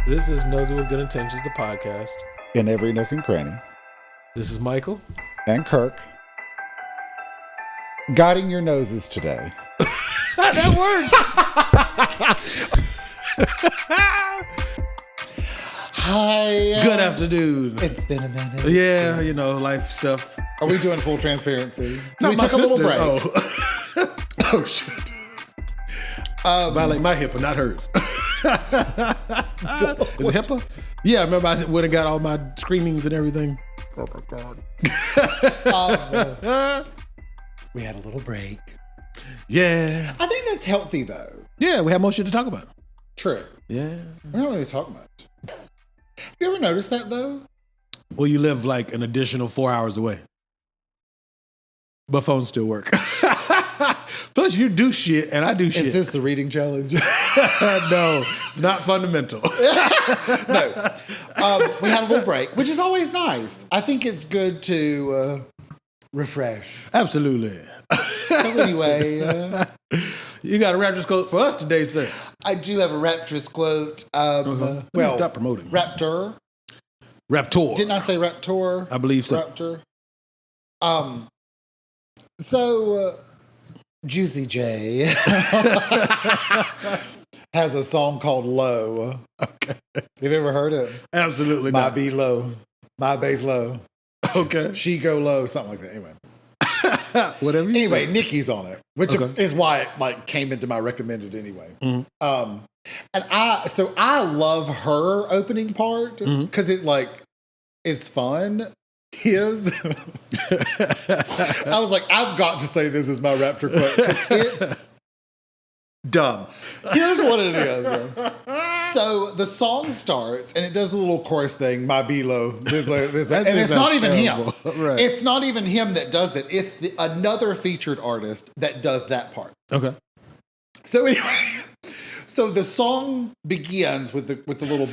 This is Nosey with Good Intentions, the podcast. In every nook and cranny. This is Michael. And Kirk. Guiding your noses today. That worked. Hi. Good afternoon. It's been a minute. Yeah, you know, life stuff. Are we doing full transparency? So we Not took a my little sister. break. Oh, shit. Violate my HIPAA, not hers. Is it HIPAA? Yeah, I remember I went and got all my screenings and everything. Oh, my God. We had a little break. Yeah. I think that's healthy, though. Yeah, we have more shit to talk about. True. Yeah. We don't really talk much. Have you ever noticed that, though? Well, you live like an additional 4 hours away. But phones still work. Plus, you do shit and I do shit. Is this the reading challenge? No, it's not fundamental. No. We had a little break, which is always nice. I think it's good to refresh. Absolutely. So anyway. You got a Raptors quote for us today, sir. I do have a Raptors quote. Let me stop promoting. Raptor. Raptor. Didn't I say Raptor? I believe so. Raptor. So, Juicy J has a song called Low. Okay. Have you ever heard it? Absolutely My not. B low. My bass low. Okay. She go low. Something like that. Anyway. Whatever you Anyway, say. Nicki's on it, which Okay. is why it like came into my recommended anyway. Mm-hmm. And I love her opening part because it's fun. His, I was like, I've got to say this is my Raptor quote because it's dumb. Here's what it is. So the song starts and it does the little chorus thing, my B-lo, this, That and it's sounds not even terrible. him. Right. It's not even him that does it. It's another featured artist that does that part. Okay. So anyway, so the song begins with the little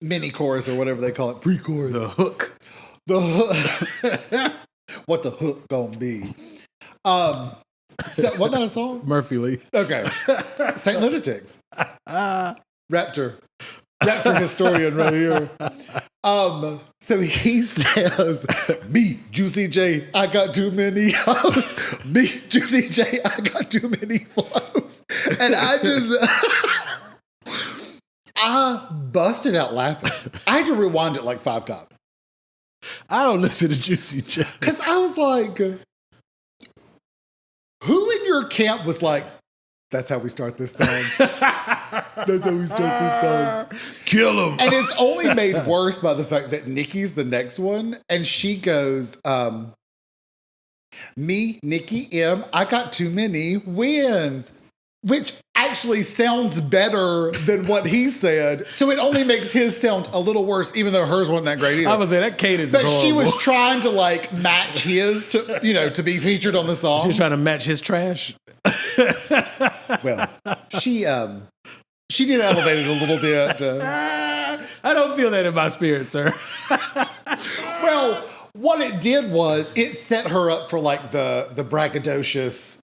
mini chorus or whatever they call it, pre-chorus. The hook. The hook. What the hook gonna be? So, wasn't that a song? Murphy Lee. Okay. Saint Lunatics. Raptor historian right here. So he says, me, Juicy J, I got too many hoes. Me, Juicy J, I got too many flows. And I busted out laughing. I had to rewind it like 5 times. I don't listen to Juicy J. Because I was like, who in your camp was like, that's how we start this song. That's how we start this song. Kill him. And it's only made worse by the fact that Nicki's the next one. And she goes, me, Nicki M, I got too many wins. Which actually sounds better than what he said. So it only makes his sound a little worse, even though hers wasn't that great either. I was saying that cadence But is horrible. she was trying to like match his to be featured on the song. She was trying to match his trash. Well, she did elevate it a little bit. I don't feel that in my spirit, sir. Well, what it did was it set her up for like the braggadocious,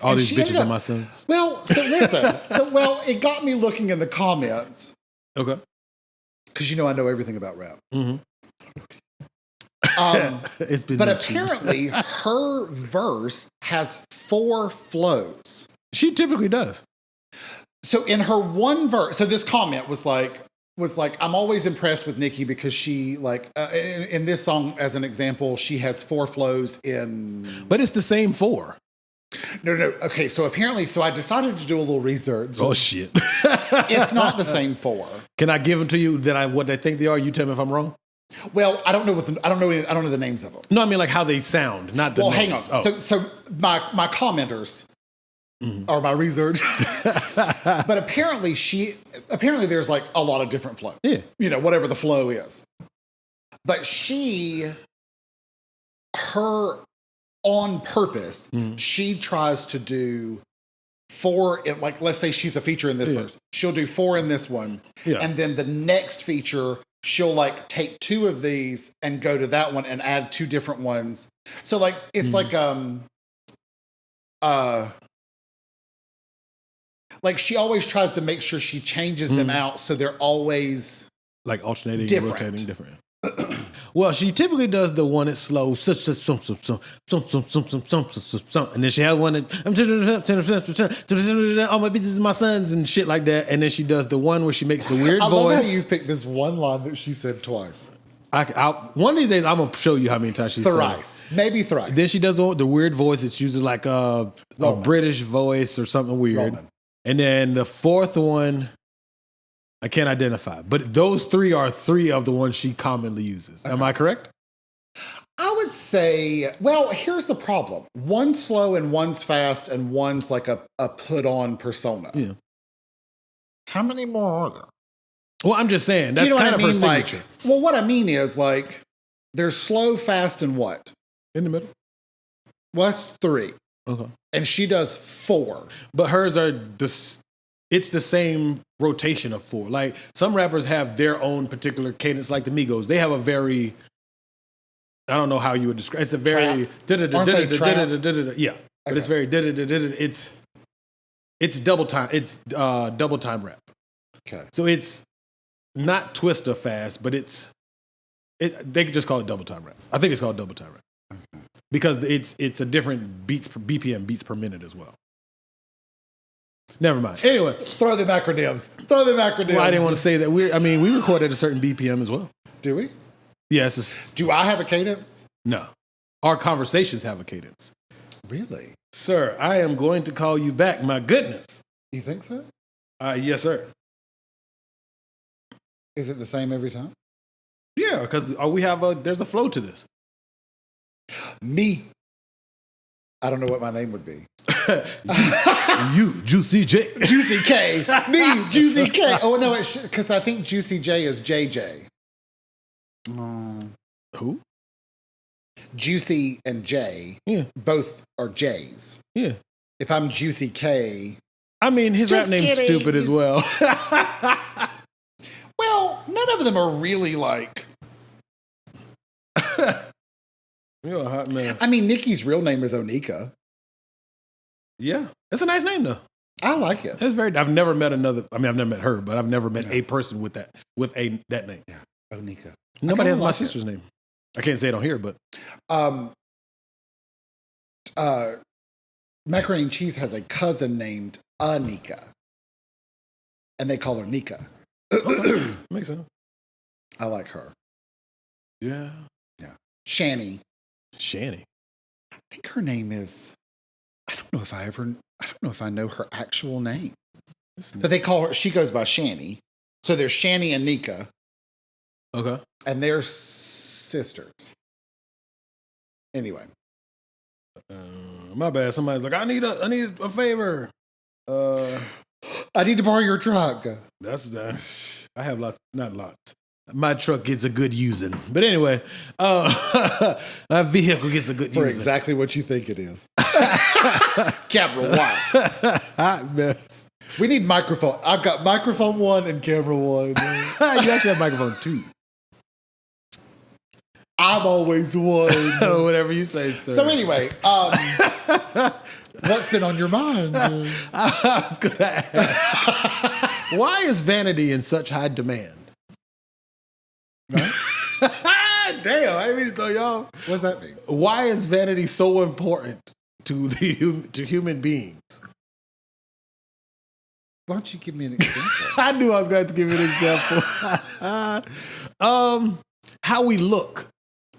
All and these she bitches ended are up- my sons. Well, so listen. It got me looking in the comments Okay. because I know everything about rap. Mm-hmm. It's been But mentioned. apparently her verse has 4 flows. She typically does. So in her one verse, so this comment was like, I'm always impressed with Nicki because she in this song, as an example, she has 4 flows in. But it's the same 4. No. Okay, so apparently, I decided to do a little research. Oh, shit. It's not the same 4. Can I give them to you what they think they are? You tell me if I'm wrong. Well, I don't know I don't know the names of them. No, I mean like how they sound, not the Well, names. hang on. Oh. So my commenters are my research. But apparently there's like a lot of different flows. Yeah. Whatever the flow is. But her on purpose, she tries to do 4 in, like, let's say she's a feature in this verse. She'll do 4 in this one. Yeah. And then the next feature, she'll like take 2 of these and go to that one and add 2 different ones. So like, it's like, Like she always tries to make sure she changes them out so they're always like alternating, different. rotating, different. Well, she typically does the one that's slow, and then she has one that all my bitches, my sons, and shit like that. And then she does the one where she makes the weird I voice. love how you picked this one line that she said twice. One of these days, I'm gonna show you how many times she said Thrice, maybe thrice. Then she does the weird voice. It's usually like a British voice or something weird. Roman. And then the fourth one, I can't identify. But those three are three of the ones she commonly uses. Am I correct? I would say, well, here's the problem. One's slow and one's fast and one's like a put-on persona. Yeah. How many more are there? Well, I'm just saying, that's kind of her signature. Well, what I mean is like, there's slow, fast, and what? In the middle. Well, that's 3. Okay. And she does 4. But hers are it's the same rotation of 4. Like some rappers have their own particular cadence, like the Migos. They have a very, I don't know how you would describe. It's a very yeah, but it's very it's double time. It's double time rap. Okay. So it's not Twista fast, but they could just call it double time rap. I think it's called double time rap. Okay. Because it's a different BPM, beats per minute as well. Never mind. Anyway. Throw the acronyms. Well, I didn't want to say that. We record at a certain BPM as well. Do we? Yes. Do I have a cadence? No. Our conversations have a cadence. Really? Sir, I am going to call you back. My goodness. You think so? Yes, sir. Is it the same every time? Yeah, because there's a flow to this. Me. I don't know what my name would be. you, Juicy J. Juicy K. Me, Juicy K. Oh, no, because I think Juicy J is JJ. Who? Juicy and J. Yeah. Both are J's. Yeah. If I'm Juicy K. I mean, his rap name's stupid as well. Well, none of them are really like. You're a hot man. I mean, Nicki's real name is Onika. Yeah. It's a nice name, though. I like it. I've never met I've never met her, but I've never met a person with that name. Yeah. Onika. Nobody has my sister's name. I can't say it on here, but. Macaroni and Cheese has a cousin named Anika. And they call her Nika. Okay. Makes sense. I like her. Yeah. Yeah. Shani. I think her name is, I don't know if I know her actual name. But they call her, she goes by Shani. So there's Shani and Nika. Okay. And they're sisters. Anyway. My bad. Somebody's like, I need a favor. I need to borrow your truck. I have lots, not lots. My truck gets a good using. But anyway, my vehicle gets a good using. For exactly what you think it is. Camera 1. Hot mess. We need microphone. I've got microphone 1 and camera 1. You actually have microphone 2. I'm always 1. Whatever you say, sir. So anyway, what's been on your mind? I was going to ask, why is vanity in such high demand? Right? Damn, I didn't mean to throw y'all. What does that mean? Why is vanity so important to human beings? Why don't you give me an example? I knew I was going to have to give you an example. How we look,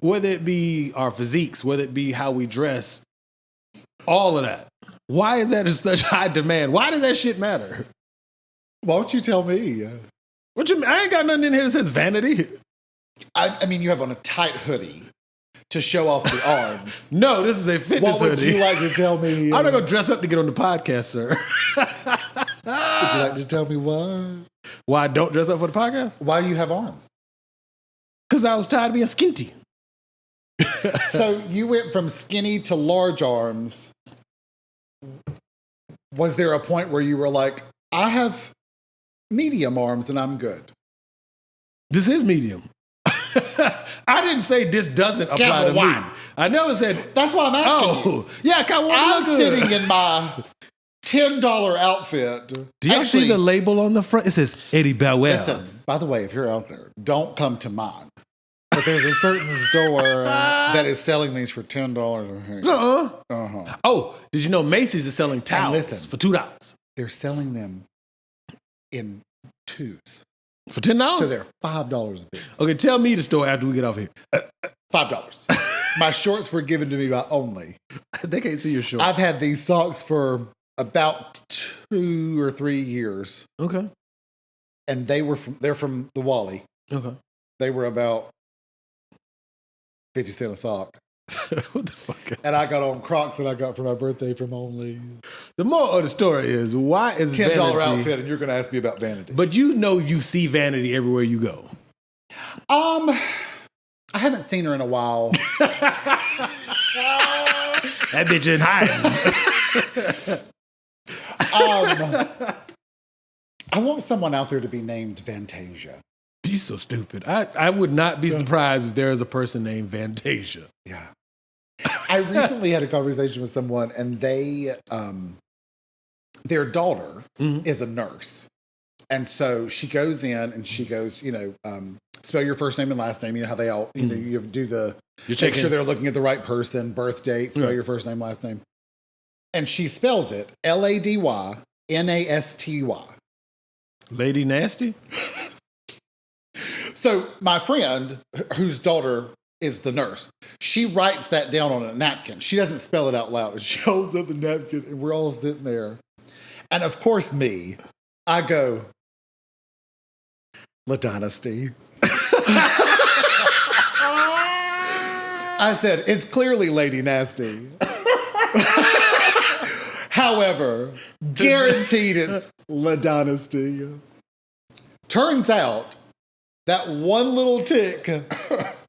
whether it be our physiques, whether it be how we dress, all of that. Why is that in such high demand? Why does that shit matter? Why don't you tell me? What you mean? I ain't got nothing in here that says vanity. I mean, you have on a tight hoodie to show off the arms. No, this is a fitness hoodie. What would you like to tell me? I'm not going to dress up to get on the podcast, sir. Would you like to tell me why? Why I don't dress up for the podcast? Why do you have arms? Because I was tired of being skinty. So you went from skinny to large arms. Was there a point where you were like, I have medium arms and I'm good? This is medium. I didn't say this doesn't apply to me. I never said. That's why I'm asking you. Yeah, I'm sitting in my $10 outfit. Do y'all see the label on the front? It says Eddie Bowell. Listen, by the way, if you're out there, don't come to mine. But there's a certain store that is selling these for $10. Oh, did you know Macy's is selling towels for $2? They're selling them in twos. For $10? So they're $5 a piece. Okay, tell me the story after we get off here. $5. My shorts were given to me by Only. They can't see your shorts. I've had these socks for about 2 or 3 years. Okay. And they're from the Wally. Okay. They were about 50 cents a sock. What the fuck? And I got on Crocs that I got for my birthday from Only. The moral of the story is, why is $10 vanity, outfit, and you're going to ask me about vanity. But you see vanity everywhere you go. I haven't seen her in a while. That bitch in hiding. I want someone out there to be named Fantasia. You're so stupid. I would not be surprised if there is a person named Fantasia. Yeah. I recently had a conversation with someone, and their daughter is a nurse. And so she goes in and she goes, spell your first name and last name. You know how they all, you do make sure they're looking at the right person, birth date, spell your first name, last name. And she spells it Ladynasty. Ladynasty? So my friend, whose daughter is the nurse, she writes that down on a napkin. She doesn't spell it out loud. And she holds up the napkin, and we're all sitting there. And of course, I go, Ladynasty. I said, it's clearly Ladynasty. However, guaranteed it's Ladynasty. Turns out that one little tick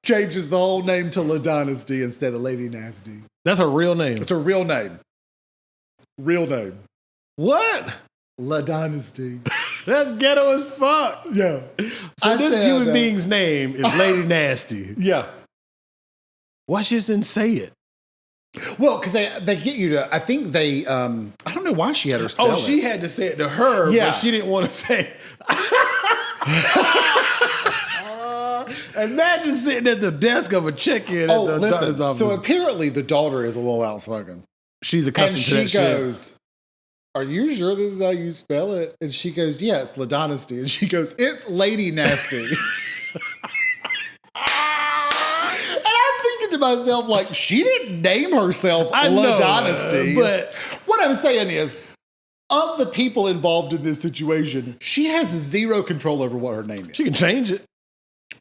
changes the whole name to Ladynasty instead of Ladynasty. That's a real name. It's a real name. Real name. What? Ladynasty. That's ghetto as fuck. Yeah. So this human being's name is Ladynasty. Yeah. Why she just didn't say it? Well, because they get you to, I think I don't know why she had her spell it. Oh, she had to say it to her, but she didn't want to say it. Imagine sitting at the desk of a check-in at the doctor's office. So apparently the daughter is a little outspoken. She's accustomed to that shit. And she goes, are you sure this is how you spell it? And she goes, yes, Ladynasty. And she goes, it's Ladynasty. To myself, like, she didn't name herself Ladynasty. But what I'm saying is, of the people involved in this situation, she has zero control over what her name is. She can change it.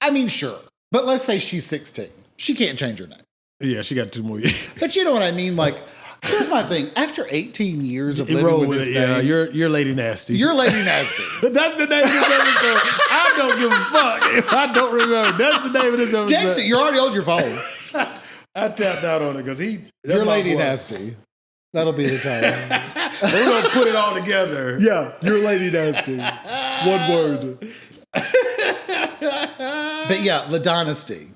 I mean, sure. But let's say she's 16. She can't change her name. Yeah, she got 2 more years. But you know what I mean? Like, here's my thing. After 18 years of living with this name, you're Ladynasty. You're Ladynasty. That's the name of this episode. I don't give a fuck if I don't remember. That's the name of this episode. Text it. You're already on your phone. I tapped out on it because you're Ladynasty. That'll be the title. We're going to put it all together. Yeah, you're Ladynasty. One word. But yeah, Ladynasty.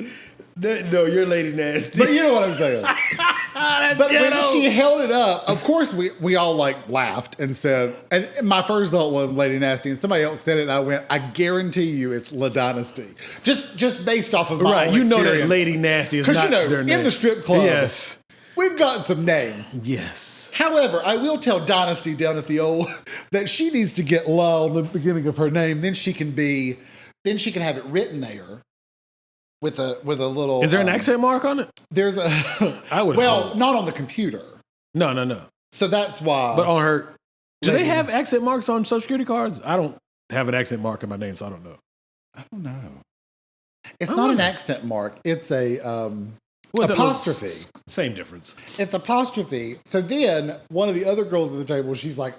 No, you're Ladynasty. But you know what I'm saying. But when she held it up, of course we all like laughed and said, and my first thought was Ladynasty, and somebody else said it, and I went, I guarantee you it's Ladynasty. Just based off of my own experience. Know that Ladynasty is not their name. In the strip club, yes, we've got some names. Yes. However, I will tell Dynasty down at the old that she needs to get La on the beginning of her name. Then she can have it written there. With a little. Is there an accent mark on it? There's a. I would. Well, not on the computer. No. So that's why. But on her, do they have accent marks on Social Security cards? I don't have an accent mark in my name, so I don't know. I don't know. It's not an accent mark. It's a apostrophe. Same difference. It's apostrophe. So then one of the other girls at the table, she's like,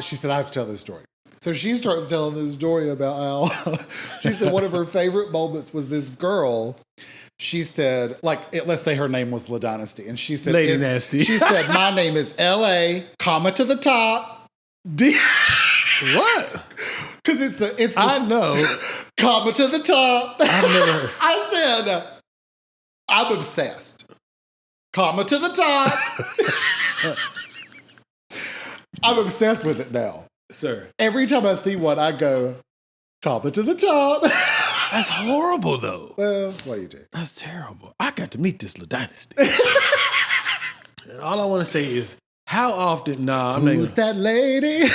she said, I have to tell this story. So she starts telling this story about how she said one of her favorite moments was this girl. She said, let's say her name was Ladynasty, and she said, Ladynasty. She said, my name is L.A., comma to the top. What? Because it's I know. Comma to the top. I've never heard. I said, I'm obsessed. Comma to the top. I'm obsessed with it now. Sir. Every time I see one, I go, copper to the top. That's horrible, though. Well, what do you do? That's terrible. I got to meet this Ladynasty. And all I want to say is, how often? Nah, I'm Who's that lady?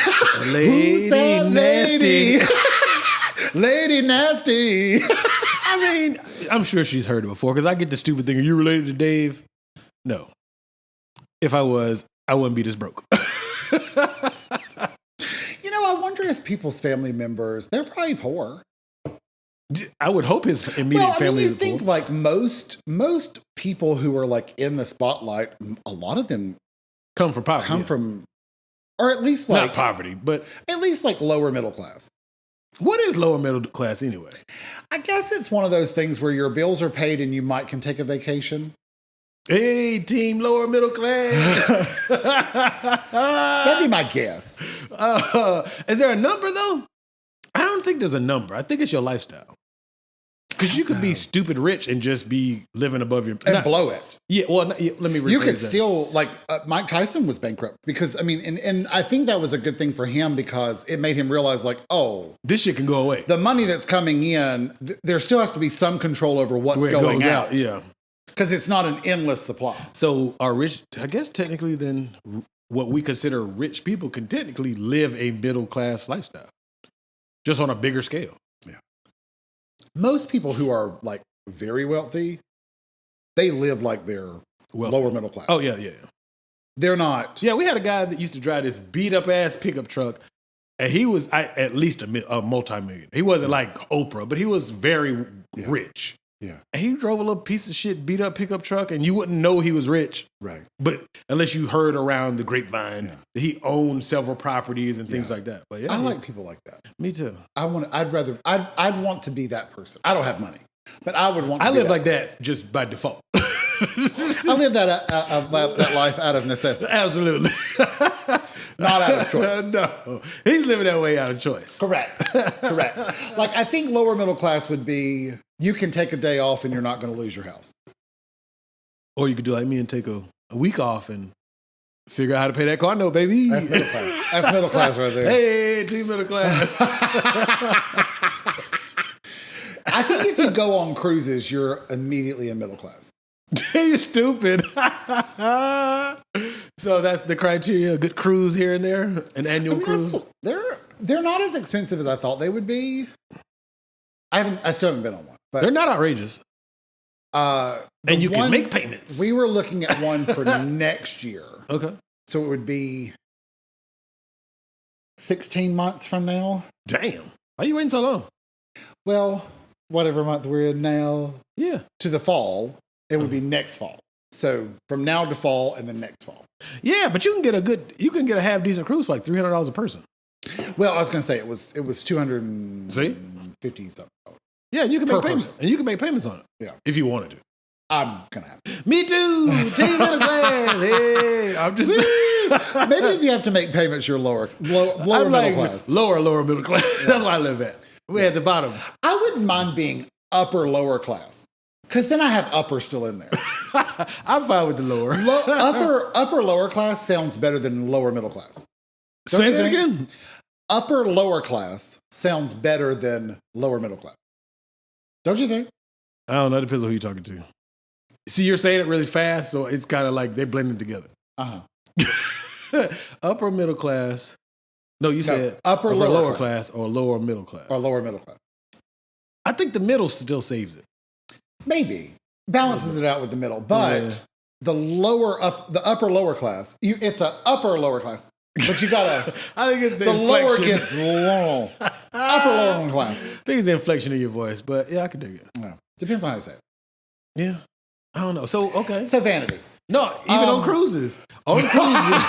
Lady Who's that Nasty. Ladynasty. I mean, I'm sure she's heard it before because I get the stupid thing. Are you related to Dave? No. If I was, I wouldn't be this broke. You know, I wonder if people's family members, they're probably poor. I would hope his immediate family you is think poor. like most people who are like in the spotlight, a lot of them Come from poverty. from, or at least like, not poverty, but at least like lower middle class. what is lower middle class anyway? I guess it's one of those things where your bills are paid and you can take a vacation. Hey, team lower middle class. That'd be my guess. Is there a number though? I don't think there's a number. I think it's your lifestyle. Because you could be stupid rich and just be living above your... And blow it. Yeah, well, let me rephrase You could that. still, like, Mike Tyson was bankrupt because, I mean, and I think that was a good thing for him because it made him realize, like, oh, This shit can go away. the money that's coming in, there still has to be some control over what's Where it going goes out. Yeah. Because it's not an endless supply. So are rich, I guess technically then what we consider rich people can technically live a middle class lifestyle. Just on a bigger scale. Yeah. Most people who are, like, very wealthy, they live like they're lower middle class. Oh, yeah. They're not. Yeah, we had a guy that used to drive this beat up ass pickup truck, and he was at least a multi-millionaire. He wasn't like Oprah, but he was very rich. Yeah. And he drove a little piece of shit beat up pickup truck, and you wouldn't know he was rich. Right. But unless you heard around the grapevine that he owned several properties and things like that. But yeah, I like people like that. Me too. I'd want to be that person. I don't have money, but I would want to I be live that like that just by default. I live that life out of necessity, Absolutely. not out of choice. No, he's living that way out of choice. Correct. Like, I think lower middle class would be, you can take a day off and you're not going to lose your house. Or you could do like me and take a week off and figure out how to pay that car note, baby. That's middle class. That's middle class right there. Hey, team middle class. I think if you go on cruises, you're immediately in middle class. You're stupid. So that's the criteria. A good cruise here and there, an annual cruise. They're not as expensive as I thought they would be. I still haven't been on one, but They're not outrageous. And you can make payments. We were looking at one for next year. Okay. So it would be 16 months from now. Damn. Why are you waiting so long? Well, whatever month we're in now. Yeah. To the fall, it would be next fall. So from now to fall and then next fall. Yeah, but you can get a half decent cruise for like $300 a person. Well, I was going to say it was $250 something. Yeah, you can Per make payments. person. And you can make payments on it. Yeah. If you wanted to. I'm going to have to. Me too. Team middle class. Hey, I'm just Maybe if you have to make payments, you're lower I'm middle like class. Lower middle class. That's where I live at. We're at the bottom. I wouldn't mind being lower class. Because then I have upper still in there. I'm fine with the lower. Upper lower class sounds better than lower middle class. Don't Say you that think? again. Upper lower class sounds better than lower middle class. Don't you think? I don't know. It depends on who you're talking to. See, you're saying it really fast, so it's kind of like they're blending together. Upper middle class. No, you said upper lower class or lower middle class. Or lower middle class. I think the middle still saves it. Maybe. Balances it out with the middle. But the upper lower class, it's an upper lower class. But you gotta, I think it's the lower inflection. gets long. Upper lower class. I think it's the inflection of your voice, but yeah, I can dig it. No, depends on how you say it. Yeah. I don't know. So, okay. So vanity. No, even on cruises. On cruises.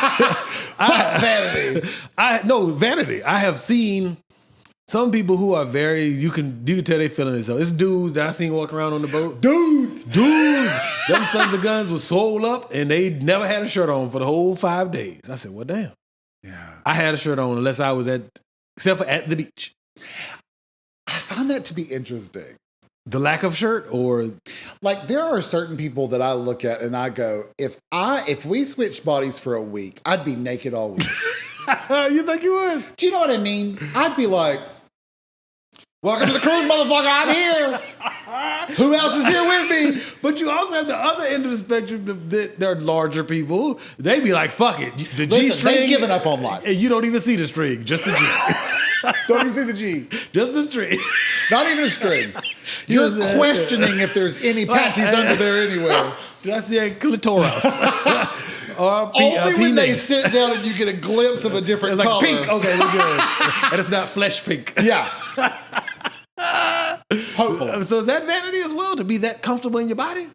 Vanity. Vanity. I have seen some people who are very, you can tell they feeling it. So it's dudes that I seen walking around on the boat. Dudes. Them sons of guns was sold up and they never had a shirt on for the whole 5 days. I said, well, damn. Yeah. I had a shirt on unless I was except for at the beach. I find that to be interesting. The lack of shirt or? Like, there are certain people that I look at and I go, if we switched bodies for a week, I'd be naked all week. You think you would? Do you know what I mean? I'd be like, welcome to the cruise, motherfucker. I'm here. Who else is here with me? But you also have the other end of the spectrum that they're larger people. They be like, fuck it. The G string. They've given up on life. And you don't even see the string, just the G. Don't even see the G. Just the string. Not even a string. You're questioning if there's any panties under there anywhere. Did I say clitoris? Only when they sit down and you get a glimpse of a different it's color. like pink. Okay, we're good. And it's not flesh pink. Yeah. Hopefully. So is that vanity as well, to be that comfortable in your body?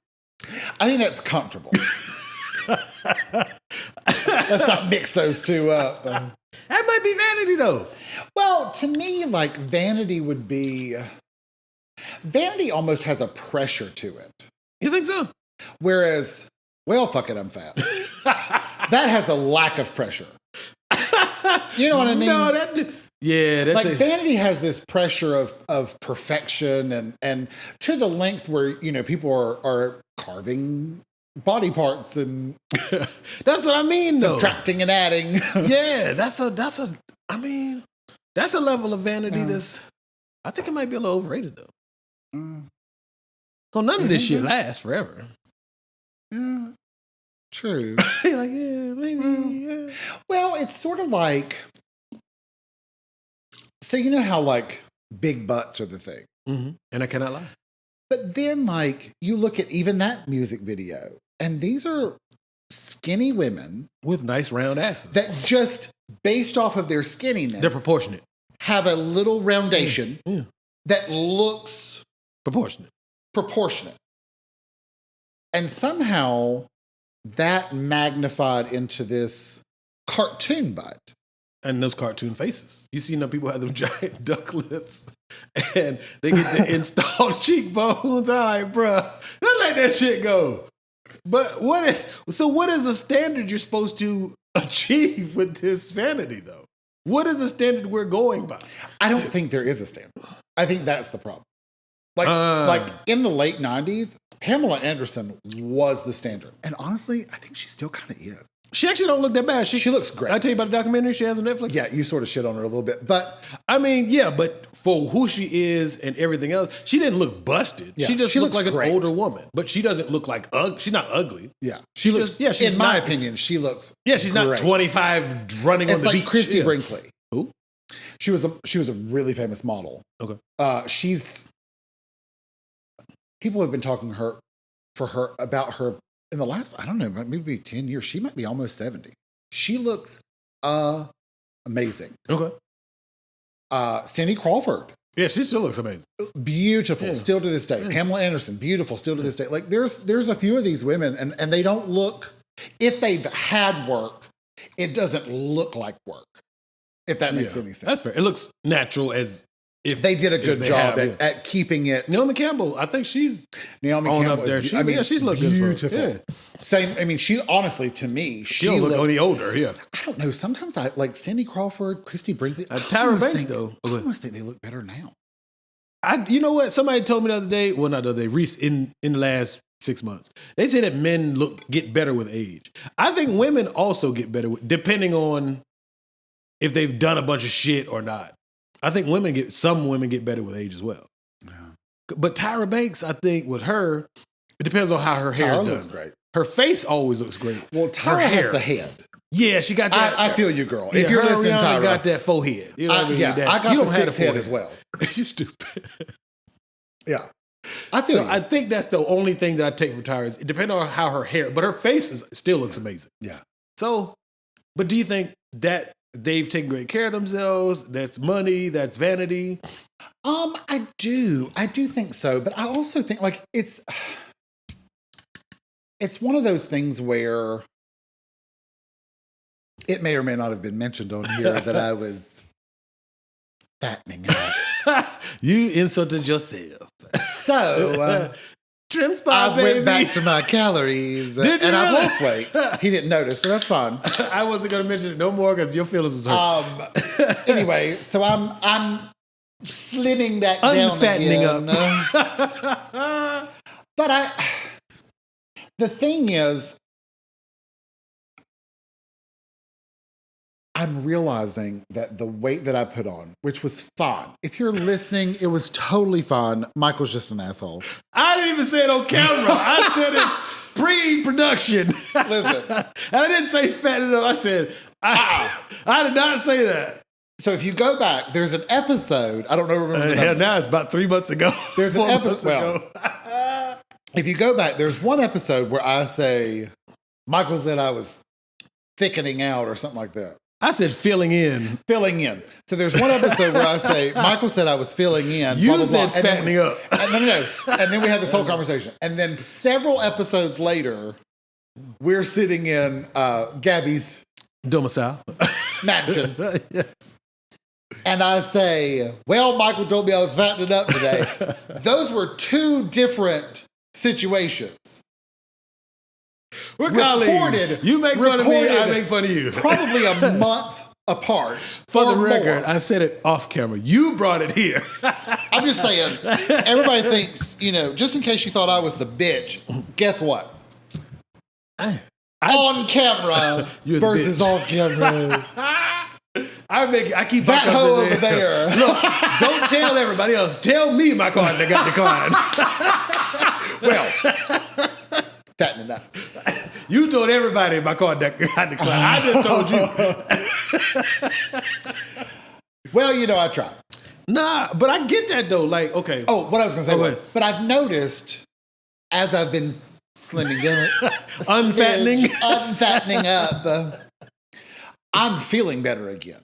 I think that's comfortable. Let's not mix those two up. That might be vanity, though. Well, to me, like, vanity would be... Vanity almost has a pressure to it. You think so? Whereas, well, fuck it, I'm fat. That has a lack of pressure. You know what I mean? No, that... Yeah, that's like vanity has this pressure of perfection and to the length where, you know, people are carving body parts and that's what I mean, though. Subtracting and adding. Yeah, that's a level of vanity that's, I think it might be a little overrated, though. So none of this shit lasts forever. Yeah, true. You're like, yeah, maybe. Yeah. Well, it's sort of like, so you know how like big butts are the thing. Mm-hmm. And I cannot lie. But then like you look at even that music video and these are skinny women. With nice round asses. That just based off of their skinniness. They're proportionate. Have a little roundation that looks proportionate. And somehow that magnified into this cartoon butt. And those cartoon faces. You see, people have them giant duck lips and they get the installed cheekbones. I'm like, bruh, don't let that shit go. But what is the standard you're supposed to achieve with this vanity, though? What is the standard we're going by? I don't think there is a standard. I think that's the problem. Like in the late 90s, Pamela Anderson was the standard. And honestly, I think she still kind of is. She actually don't look that bad. She looks great. I tell you about the documentary she has on Netflix? Yeah, you sort of shit on her a little bit. But I mean, yeah, but for who she is and everything else, she didn't look busted. Yeah, she looked like great. An older woman. But she doesn't look like she's not ugly. Yeah. She looks, she's in my opinion, she looks she's great. Not 25 running on the beach. It's like Christy Brinkley. Who? She was a really famous model. Okay. People have been talking about her in the last, I don't know, maybe 10 years. She might be almost 70. She looks amazing. Okay. Cindy Crawford. Yeah, she still looks amazing. Beautiful, still to this day. Pamela Anderson, beautiful, still to this day. Like there's a few of these women and they don't look, if they've had work, it doesn't look like work. If that makes any sense. That's fair. It looks natural as if they did a good job at keeping it. Naomi Campbell, I think she's Naomi Campbell up there. She's looked beautiful. Good. Yeah. Same. I mean, she honestly, to me, she don't look any older. Yeah. I don't know. Sometimes I like Cindy Crawford, Christy Brinkley. Tyra Banks, though. I almost think they look better now. You know what? Somebody told me the other day. Well, not the other day. In the last 6 months, they say that men get better with age. I think women also get better depending on if they've done a bunch of shit or not. I think some women get better with age as well. Yeah. But Tyra Banks, I think with her, it depends on how her hair is done. Looks great. Her face always looks great. Well, Tyra has the head. Yeah, she got that. I feel you, girl. If you're listening, Tyra got that forehead. You know what I mean? Yeah, I got the six head as well. You stupid. Yeah. I feel I think that's the only thing that I take from Tyra is depending on how her hair, but her face still looks amazing. Yeah. So, but do you think that they've taken great care of themselves? That's money. That's vanity. I do think so. But I also think like it's one of those things where it may or may not have been mentioned on here that I was fattening out. You insulted yourself. So trim spot, I went back to my calories and I lost weight. He didn't notice, so that's fine. I wasn't going to mention it no more because your feelings was hurt. Anyway, so I'm slimming back down again. Up. But the thing is, I'm realizing that the weight that I put on, which was fine. If you're listening, it was totally fine. Michael's just an asshole. I didn't even say it on camera. I said it pre-production. Listen. And I didn't say fat enough. I said, I did not say that. So if you go back, there's an episode. I don't know. Remember Hell, now it's about 3 months ago. There's an episode. Well, if you go back, there's one episode where I say, Michael said I was thickening out or something like that. I said filling in. Filling in. So there's one episode where I say, Michael said I was filling in. You blah, blah, said blah. fattening up. No. And then we had this whole conversation. And then several episodes later, we're sitting in Gabby's domicile mansion. Yes. And I say, well, Michael told me I was fattening up today. Those were two different situations. We're colleagues. You make fun of me, I make fun of you. Probably a month apart. For the record, I said it off camera. You brought it here. I'm just saying, everybody thinks, just in case you thought I was the bitch, guess what? On camera versus off camera. I keep that hoe over there. Look, don't tell everybody else. Tell me my card that got declined. Well, fattening up. You told everybody my card that got declined. I just told you. Well, I tried. Nah, but I get that though. Like, okay. Oh, what I was going to say was, but I've noticed as I've been slimming down, unfattening up, I'm feeling better again.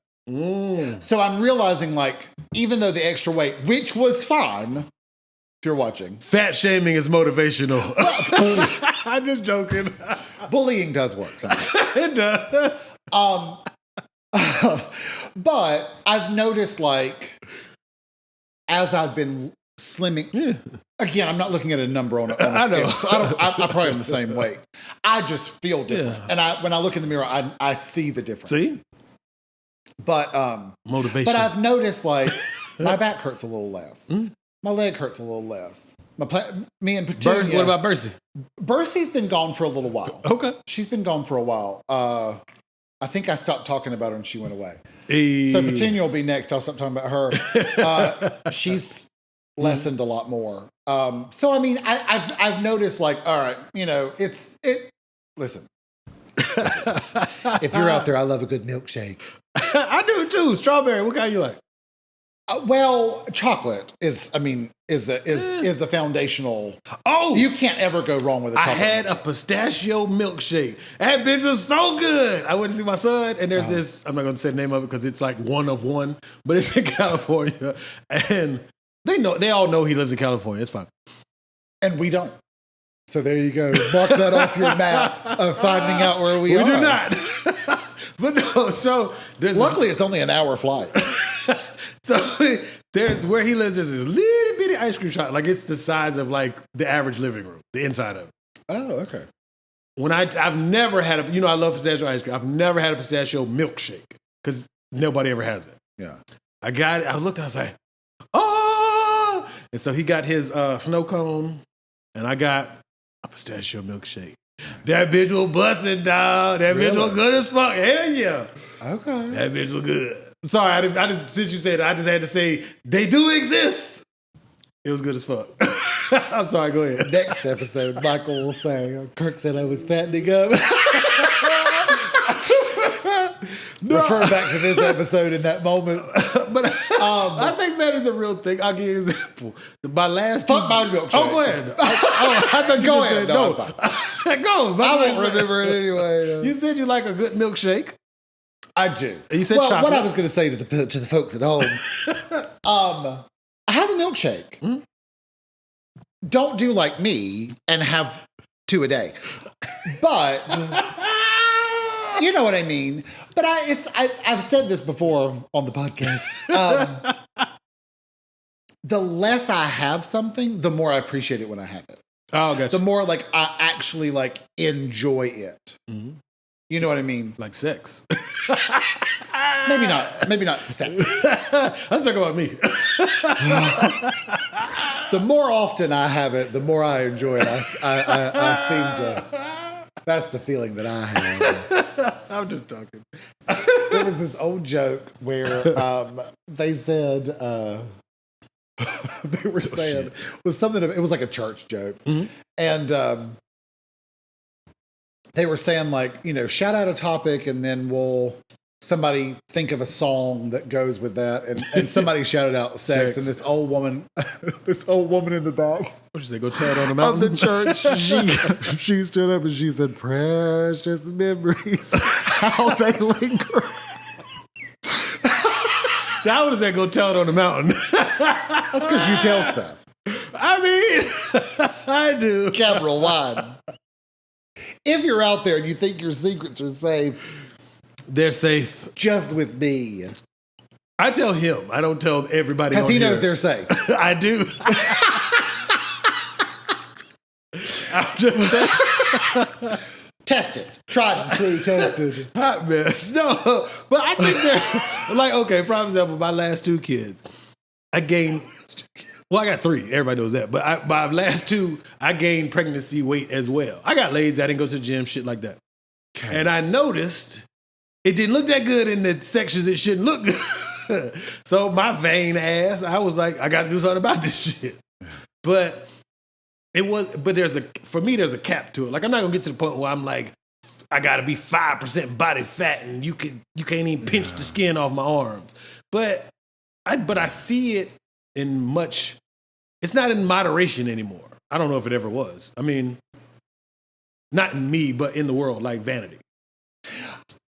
So I'm realizing, like, even though the extra weight, which was fine, if you're watching. Fat shaming is motivational. I'm just joking. Bullying does work sometimes. It does. But I've noticed, like, as I've been slimming, again, I'm not looking at a number on a scale, so I probably am the same weight. I just feel different, and when I look in the mirror, I see the difference. See, but motivation. But I've noticed, like, my back hurts a little less, my leg hurts a little less. Me and Petunia. What about Bercy? Bercy's been gone for a little while. Okay, she's been gone for a while. I think I stopped talking about her and she went away. Hey. So Petunia will be next. I'll stop talking about her. She's lessened a lot more. So I mean, I've noticed, like, all right, listen. If you're out there, I love a good milkshake. I do too. Strawberry. What kind you like? Well, chocolate is the foundational. Oh, you can't ever go wrong with a chocolate. I had a pistachio milkshake. That bitch was so good. I went to see my son, and there's this. I'm not going to say the name of it because it's like one of one, but it's in California, and they all know he lives in California. It's fine, and we don't. So there you go. Mark that off your map of finding out where we are. We do not. But no. So luckily, it's only an hour flight. So there's where he lives. There's this little bitty ice cream shop. Like, it's the size of, like, the average living room, the inside of it. Oh, okay. When I've never had I love pistachio ice cream. I've never had a pistachio milkshake because nobody ever has it. Yeah. I got it. I looked. I was like, oh! And so he got his snow cone, and I got a pistachio milkshake. That bitch was busting, dog. That bitch was good as fuck. Hell yeah. Okay. That bitch was good. Sorry, I just since you said it, I just had to say they do exist. It was good as fuck. I'm sorry, go ahead. Next episode, Michael will say, Kirk said I was fattening up. No. Refer back to this episode in that moment. But I think that is a real thing. I'll give you an example. My last fuck my milkshake. Oh, go ahead. I thought you go ahead. Said, no. Go. I won't remember it anyway. You said you like a good milkshake. I do. You said chocolate. What I was going to say to the folks at home, I have a milkshake. Mm-hmm. Don't do like me and have 2 a day. But you know what I mean. But I've said this before on the podcast. The less I have something, the more I appreciate it when I have it. Oh, gotcha. The more, like, I actually, like, enjoy it. Mm-hmm. You know what I mean? Like sex. Maybe not sex. Let's talk about me. The more often I have it, the more I enjoy it. I seem to. That's the feeling that I have. I'm just talking. But was this old joke where they said they were saying was something. It was like a church joke, and they were saying like, shout out a topic, and then somebody think of a song that goes with that, and somebody shouted out sex, and this old woman in the back. What you say? Go tell it on the mountain of the church. She stood up and she said, "Precious memories, how they linger." So I would have said, "Go tell it on the mountain." That's because you tell stuff. I mean, I do. Camera one. If you're out there and you think your secrets are safe, they're safe. Just with me. I tell him. I don't tell everybody. Because he knows they're safe. I do. I'm just tested. Tried and true, tested. Hot mess. No, but I think they're like, okay, for example, my last two kids, I gained. Well, I got three. Everybody knows that. But my last two, I gained pregnancy weight as well. I got lazy. I didn't go to the gym, shit like that. Okay. And I noticed it didn't look that good in the sections it shouldn't look good. So my vain ass, I was like, I got to do something about this shit. But for me, there's a cap to it. Like, I'm not going to get to the point where I'm like, I got to be 5% body fat and you can't even pinch the skin off my arms. But I see it it's not in moderation anymore. I don't know if it ever was. I mean, not in me, but in the world, like vanity.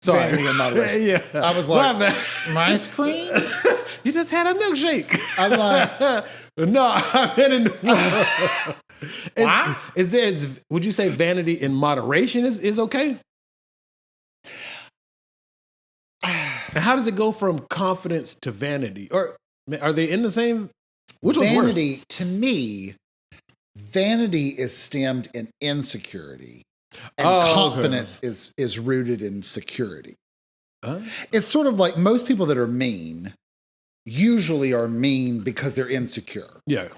Sorry. Vanity in moderation. Yeah. I was like, my screen? You just had a milkshake. I'm like, no, I meant in the world. Would you say vanity in moderation is okay? And how does it go from confidence to vanity? Or are they in the same? Which one's worse? Vanity, to me, vanity is stemmed in insecurity. And confidence is rooted in security. It's sort of like most people that are mean usually are mean because they're insecure. Yeah.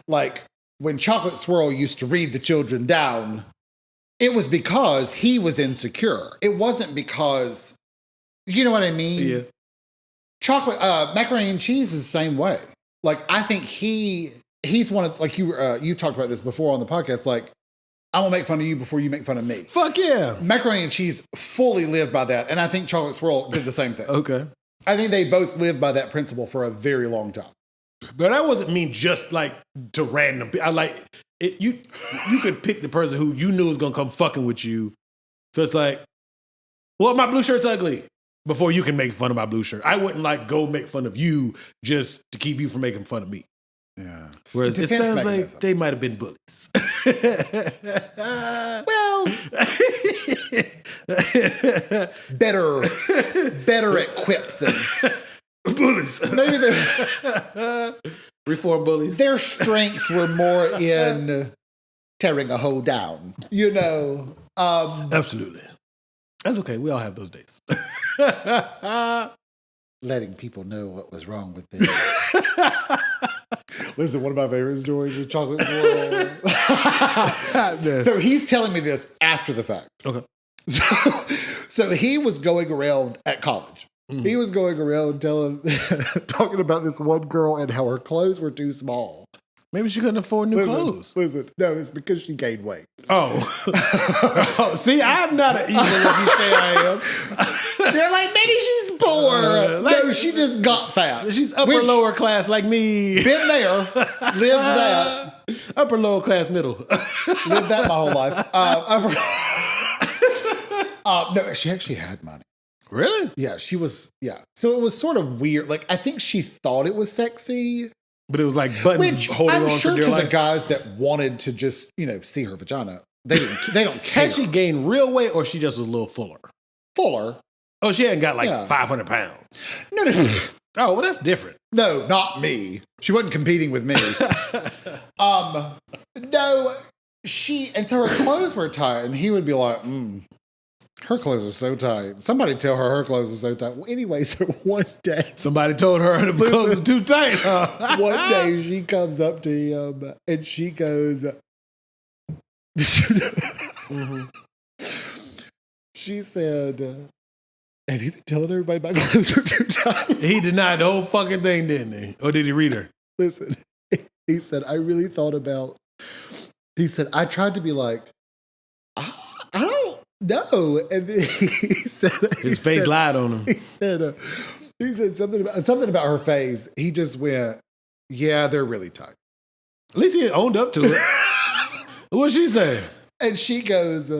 Like when Chocolate Swirl used to read the children down, it was because he was insecure. It wasn't because, you know what I mean? Yeah. Chocolate, macaroni and cheese is the same way. Like, I think he's one of, like you talked about this before on the podcast, like, I'm going to make fun of you before you make fun of me. Fuck yeah. Macaroni and cheese fully lived by that. And I think Chocolate Swirl did the same thing. Okay. I think they both lived by that principle for a very long time. But that wasn't mean just like to random people. I like it. You could pick the person who you knew was going to come fucking with you. So it's like, well, my blue shirt's ugly. Before you can make fun of my blue shirt. I wouldn't like go make fun of you just to keep you from making fun of me. Yeah. Whereas it sounds like they might have been bullies. Well, better at quips and bullies. Maybe they're reform bullies. Their strengths were more in tearing a hoe down, you know. Absolutely. That's okay. We all have those days. Letting people know what was wrong with them. Listen, one of my favorite stories was Chocolate Swirl. So he's telling me this after the fact. Okay. So he was going around at college. Mm-hmm. He was going around talking about this one girl and how her clothes were too small. Maybe she couldn't afford new clothes. Listen, no, it's because she gained weight. Oh. See, I'm not an evil as you say I am. They're like, maybe she's poor. No, she just got fat. She's lower class like me. Been there. Lived that. Upper, lower class, middle. Lived that my whole life. No, she actually had money. Really? Yeah, she was, yeah. So it was sort of weird. Like, I think she thought it was sexy. But it was like buttons holding on for dear life. I'm sure to the guys that wanted to just, see her vagina, they don't care. Had she gained real weight or she just was a little fuller? Fuller. Oh, she hadn't got 500 pounds. No. Oh, well, that's different. No, not me. She wasn't competing with me. No, and so her clothes were tight, and he would be like, her clothes are so tight. Somebody tell her clothes are so tight. Well, anyway, so one day. Somebody told her the clothes were too tight. Huh? One day she comes up to him and she goes, mm-hmm. She said, have you been telling everybody about Closer 2 times? He denied the whole fucking thing, didn't he? Or did he read her? Listen, he said, I really thought about, he said, I tried to be like, I don't know. And then he said, His face lied on him. He said something about her face. He just went, yeah, they're really tight. At least he owned up to it. What'd she say? And she goes,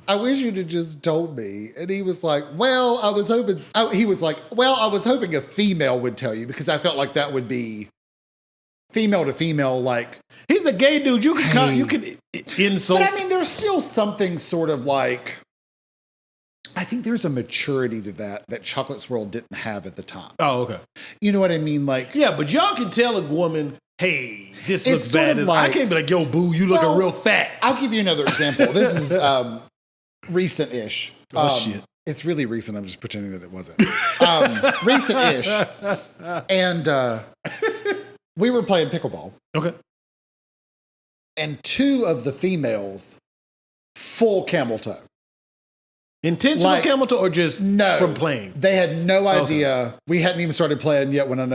I wish you'd have just told me. And he was like, well, I was hoping, he was like, well, I was hoping a female would tell you because I felt like that would be female to female, like. He's a gay dude. You can you can insult. But I mean, there's still something sort of like, I think there's a maturity to that Chocolate Swirl didn't have at the time. Oh, okay. You know what I mean? Like, yeah, but y'all can tell a woman, hey, this looks bad. Like, I can't be like, yo, boo, you looking real fat. I'll give you another example. This is recent-ish. Oh, shit. It's really recent. I'm just pretending that it wasn't. Recent-ish. And we were playing pickleball. Okay. And 2 of the females, full camel toe. Intentional camel toe or just from playing? They had no idea. Okay. We hadn't even started playing yet when I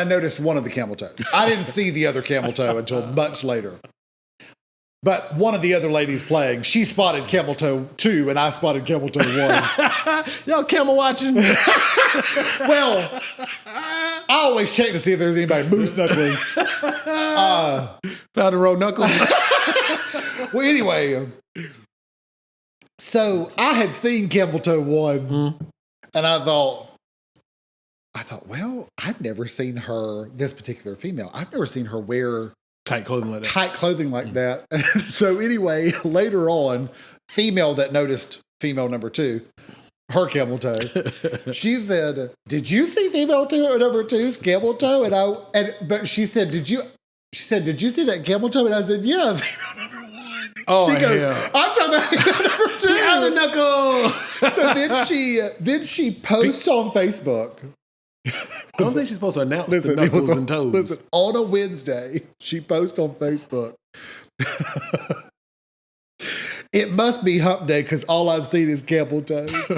noticed one of the camel toes. I didn't see the other camel toe until much later. But one of the other ladies playing, she spotted camel toe 2 and I spotted camel toe 1. Y'all camel watching? Well, I always check to see if there's anybody moose knuckling. Found the road knuckles. Well, anyway, so I had seen camel toe 1 and I thought, well, I've never seen her, this particular female, I've never seen her wear tight clothing like that. So anyway, later on, female that noticed female number 2, her camel toe, she said, did you see female number 2's camel toe? But she said, did you see that camel toe? And I said, yeah, female number 1. Oh, she goes, yeah. I'm talking about female number 2. The other knuckle. So then she posts on Facebook. I don't think she's supposed to announce the knuckles and toes. Listen, on a Wednesday, she posts on Facebook. It must be hump day because all I've seen is camel toes. That's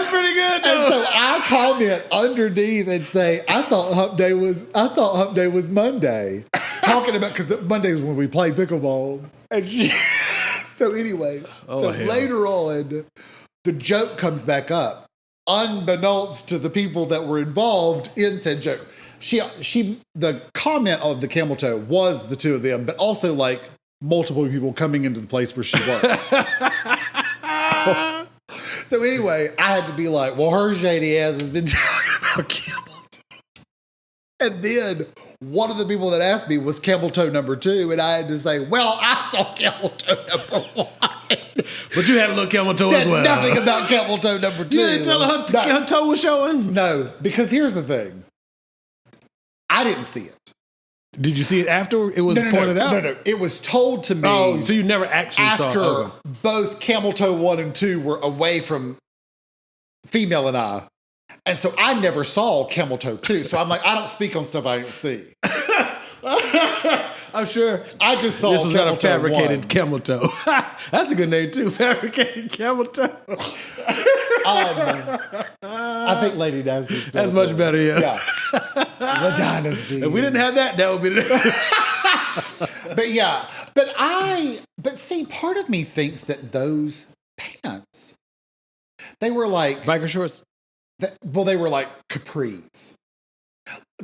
pretty good, though. And so I comment underneath and say, I thought hump day was Monday. Talking about, because Monday is when we played pickleball. And so anyway, later on, the joke comes back up. Unbeknownst to the people that were involved in said joke. The comment of the camel toe was the 2 of them, but also like multiple people coming into the place where she worked. So anyway, I had to be like, well, her shady ass has been talking about camel toe. And then one of the people that asked me was camel toe number 2, and I had to say, well, I saw camel toe number 1. But you had a little camel toe as well. Said nothing about camel toe number 2. You didn't tell her her toe was showing? No, because here's the thing. I didn't see it. Did you see it after it was pointed out? No. It was told to me. Oh, so you never actually saw it. After both camel toe 1 and 2 were away from female and I. And so I never saw camel toe 2. So I'm like, I don't speak on stuff I don't see. I'm sure. I just saw this was got a fabricated 1. Camel toe. That's a good name too. Fabricated camel toe. I think Ladynasty. That's much better. Yes. Yeah. Ladynasty. If we didn't have that, that would be. But yeah. But see, part of me thinks that those pants, they were like biker shorts. They were like capris,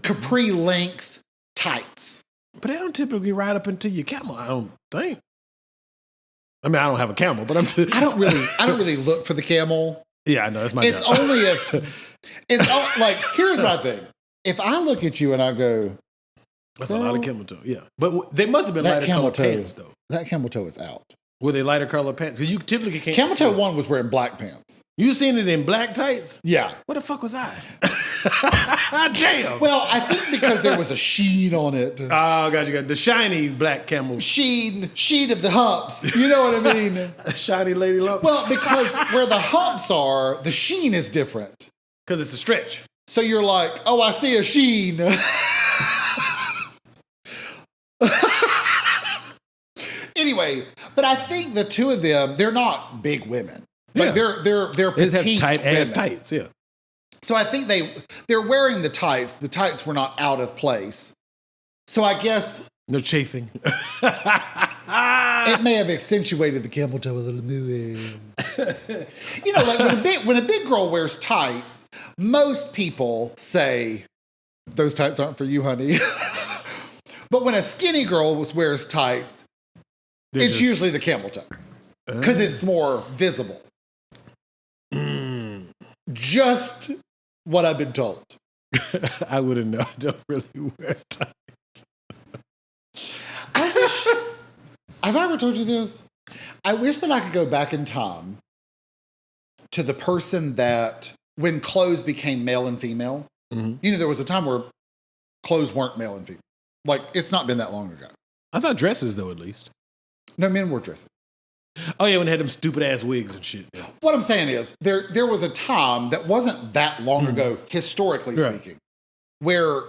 capri length tights. But they don't typically ride up into your camel. I don't think. I mean, I don't have a camel, but I don't really look for the camel. Yeah, I know that's my. It's job. only if like here's my thing. If I look at you and I go, that's a lot of camel toe. Yeah, but they must have been lighter color pants though. That camel toe is out. Were they lighter color pants? Because you typically can't. Camel toe 1 was wearing black pants. You seen it in black tights? Yeah. What the fuck was I? Damn. Well, I think because there was a sheen on it. Oh, got you. The shiny black camel. Sheen of the humps. You know what I mean? Shiny lady lumps. Well, because where the humps are, the sheen is different. Because it's a stretch. So you're like, oh, I see a sheen. Anyway, but I think the 2 of them, they're not big women. Like Yeah. they're They petite just have tight ass women. tights. Yeah. So I think they're wearing the tights. The tights were not out of place. So I guess They're chafing. it may have accentuated the camel toe a little bit. You know, like when a big girl wears tights, most people say, those tights aren't for you, honey. But when a skinny girl wears tights, it's usually the camel toe because it's more visible. Just what I've been told. I wouldn't know. I don't really wear tights. I wish. Have I ever told you this? I wish that I could go back in time to the person that, when clothes became male and female, you know, there was a time where clothes weren't male and female. Like, it's not been that long ago. I thought dresses, though, at least. No, men wore dresses. Oh, yeah, when they had them stupid ass wigs and shit. Yeah. What I'm saying is, there was a time that wasn't that long ago, historically speaking, where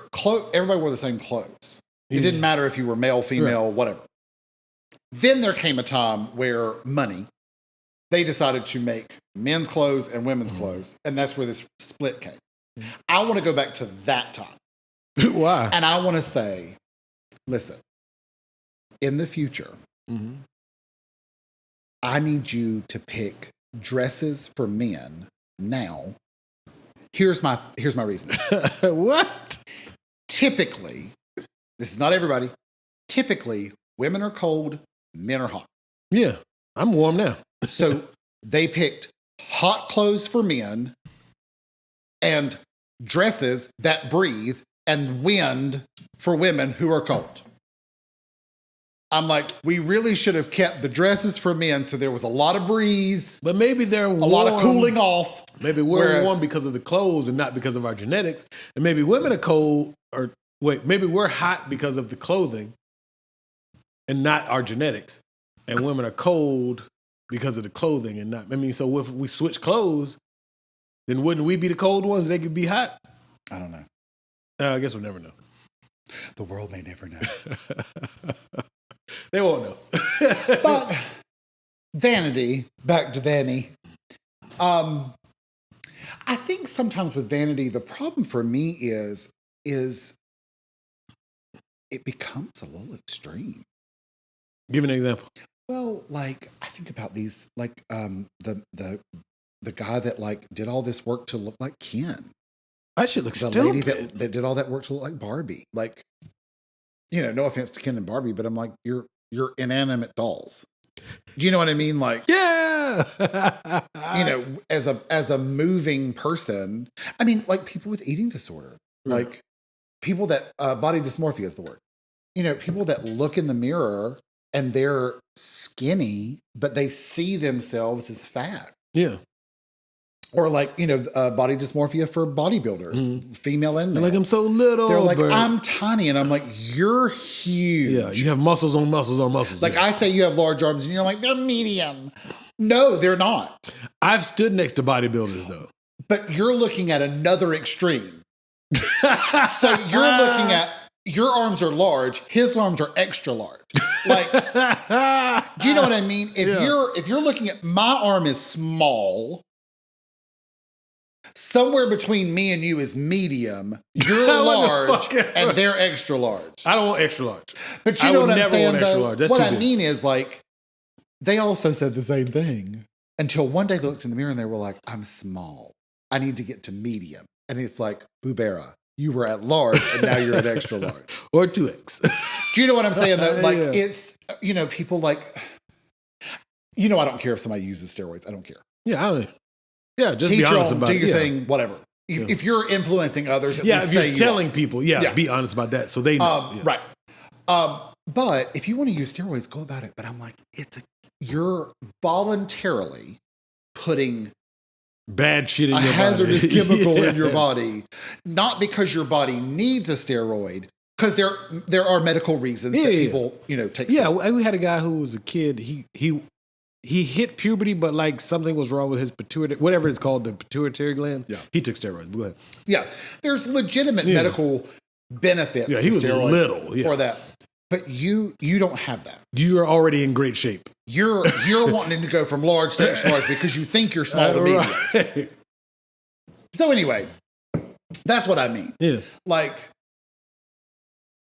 everybody wore the same clothes. It didn't matter if you were male, female, whatever. Then there came a time where they decided to make men's clothes and women's clothes, and that's where this split came. I want to go back to that time. Why? And I want to say, listen, in the future, I need you to pick dresses for men now. Here's my reason. What? Typically, this is not everybody. Typically, women are cold, men are hot. Yeah, I'm warm now. So they picked hot clothes for men and dresses that breathe and wind for women who are cold. I'm like, we really should have kept the dresses for men so there was a lot of breeze, But maybe they're warm. a lot of cooling off. Maybe we're warm because of the clothes and not because of our genetics. And maybe women are cold, maybe we're hot because of the clothing and not our genetics. And women are cold because of the clothing and not, so if we switch clothes, then wouldn't we be the cold ones and they could be hot? I don't know. I guess we'll never know. The world may never know. They won't know. But vanity, back to Vanny. I think sometimes with vanity, the problem for me is it becomes a little extreme. Give me an example. Well, like I think about these, like the guy that like did all this work to look like Ken. That shit looks the stupid. lady that did all that work to look like Barbie. Like, you know, no offense to Ken and Barbie, but I'm like, you're inanimate dolls. Do you know what I mean? Like, yeah. you know, as a moving person, I mean, like people with eating disorder, like people that body dysmorphia is the word. You know, people that look in the mirror and they're skinny, but they see themselves as fat. Yeah. Or like, you know, body dysmorphia for bodybuilders, female and male. Like, I'm so little. They're like, I'm tiny. And I'm like, you're huge. Yeah, you have muscles on muscles on muscles. Like I say you have large arms and you're like, they're medium. No, they're not. I've stood next to bodybuilders though. But you're looking at another extreme. So you're looking at, your arms are large, his arms are extra large. Like, do you know what I mean? If you're looking at, my arm is small, somewhere between me and you is medium, you're large, and they're extra large. I don't want extra large. But you know what I'm saying, though? Large. What I mean is, like, they also said the same thing until one day they looked in the mirror and they were like, I'm small. I need to get to medium. And it's like, Bubera, you were at large and now you're at extra large. Or 2X. Do you know what I'm saying, though? Like, it's, you know, people like, you know, I don't care if somebody uses steroids. I don't care. Yeah, I don't. Yeah, just teach be honest on, about it. do your thing, whatever. If you're influencing others, at least if you're say telling people, be honest about that so they know. Right. But if you want to use steroids, go about it. But I'm like, you're voluntarily putting bad shit in a your hazardous body. chemical in your body, not because your body needs a steroid, because there are medical reasons that people, you know, take steroids. Yeah, we had a guy who was a kid. He hit puberty, but like something was wrong with his pituitary, whatever it's called, the pituitary gland. Yeah. He took steroids. Go ahead. Yeah. There's legitimate medical benefits to steroids little for that. But you don't have that. You're already in great shape. You're wanting to go from large to extra large because you think you're small to medium. Right. So anyway, that's what I mean. Yeah. Like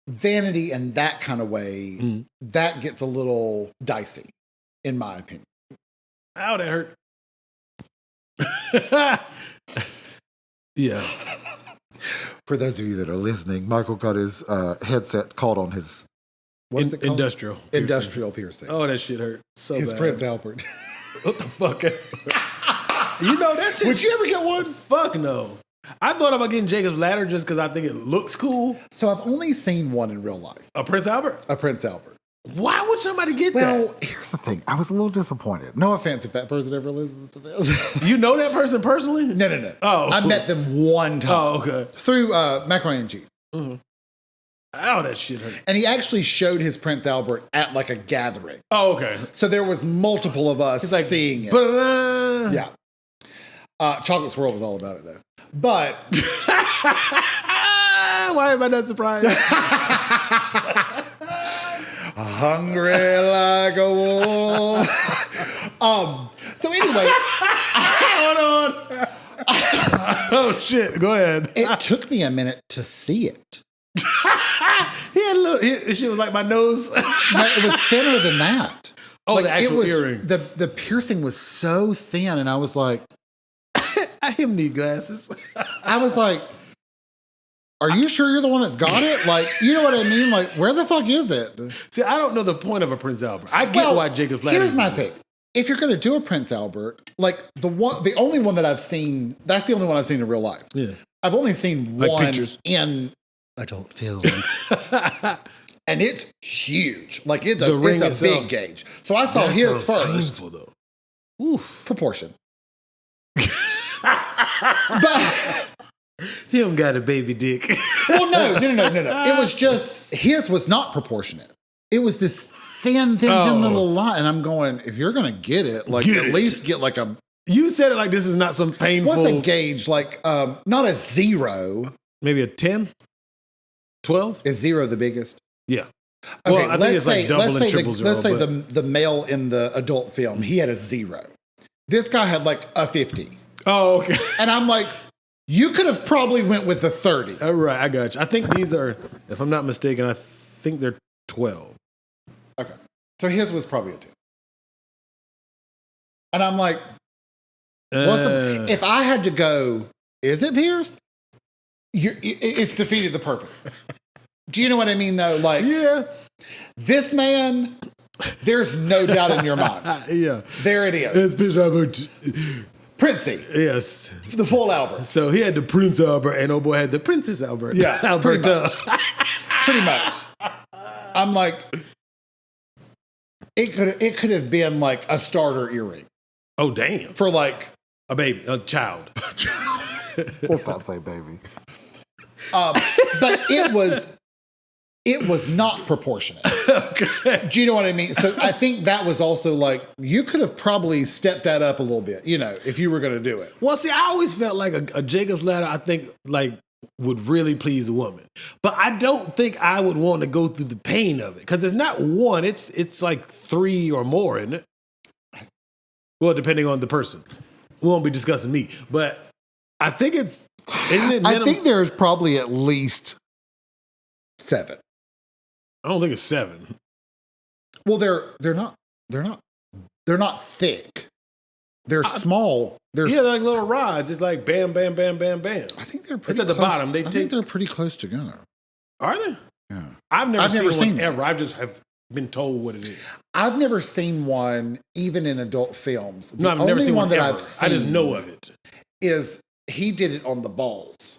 vanity in that kind of way, that gets a little dicey, in my opinion. Ow, that hurt. Yeah. For those of you that are listening, Michael got his headset caught on his, what is it called? Industrial piercing. Oh, that shit hurt so his bad. Prince Albert. What the fuck? You know that shit. Would you ever get one? Fuck no. I thought about getting Jacob's Ladder just because I think it looks cool. So I've only seen one in real life. A Prince Albert? A Prince Albert. Why would somebody get that? Well, here's the thing. I was a little disappointed. No offense if that person ever listens to this. You know that person personally? No. Oh. I met them one time. Oh, okay. Through macaroni and cheese. Mm-hmm. Ow, that shit hurt. And he actually showed his Prince Albert at like a gathering. Oh, okay. So there was multiple of us seeing it. Ba-da-da. Yeah. Chocolate Swirl was all about it though. But why am I not surprised? Hungry like a wolf. So anyway, hold on. Oh shit! Go ahead. It took me a minute to see it. He had a little. His shit was like my nose. No, it was thinner than that. Oh, like, the actual it was, earring. The piercing was so thin, and I was like, I him need glasses. I was like, are you sure you're the one that's got it? Like, you know what I mean? Like, where the fuck is it? See, I don't know the point of a Prince Albert. I get why Jacob's Ladder. Here's my thing. If you're going to do a Prince Albert, like the only one that I've seen, that's the only one I've seen in real life. Yeah. I've only seen like one pictures. In adult film. And it's huge. Like it's a itself. big gauge. So I saw his first. Painful though. Oof. Proportion. But Him got a baby dick. well, no. It was just his was not proportionate. It was this thin little line, and I'm going, if you're gonna get it, like at least get like a. You said it like this is not some painful. What's a gauge? Like not a 0. Maybe a 10, 12. Is 0 the biggest? Yeah. Okay, Well, I think it's like double and triple 0. Let's say the male in the adult film, he had a 0. This guy had like a 50. Oh, okay. And I'm like, you could have probably went with the 30. All right, I got you. I think these are, if I'm not mistaken, I think they're 12. Okay. So his was probably a 10. And I'm like, if I had to go, is it pierced? It's defeated the purpose. Do you know what I mean, though? Like, yeah. This man, there's no doubt in your mind. Yeah. There it is. It's Prince Albert. Princey. Yes. The full Albert. So he had the Prince Albert, and old boy had the Princess Albert. Yeah. Alberta. Pretty much. I'm like, it could have been like a starter earring. Oh, damn. For like a baby, a child. Let's not say baby. But it was not proportionate. Okay. Do you know what I mean? So I think that was also like, you could have probably stepped that up a little bit, you know, if you were going to do it. Well, see, I always felt like a Jacob's Ladder, I think, like, would really please a woman. But I don't think I would want to go through the pain of it. Because it's not one, it's like 3 or more, isn't it? Well, depending on the person. We won't be discussing me. But I think isn't it minimum? I think there's probably at least 7. I don't think it's 7. Well, they're not thick. They're small. They're like little rods. It's like bam, bam, bam, bam, bam. I think they're pretty. It's at the bottom. I think they're pretty close together. Are they? Yeah. I've never seen one ever. I just have been told what it is. I've never seen one even in adult films. No, I've never seen one that ever. I've seen. I just know of it. Is he did it on the balls,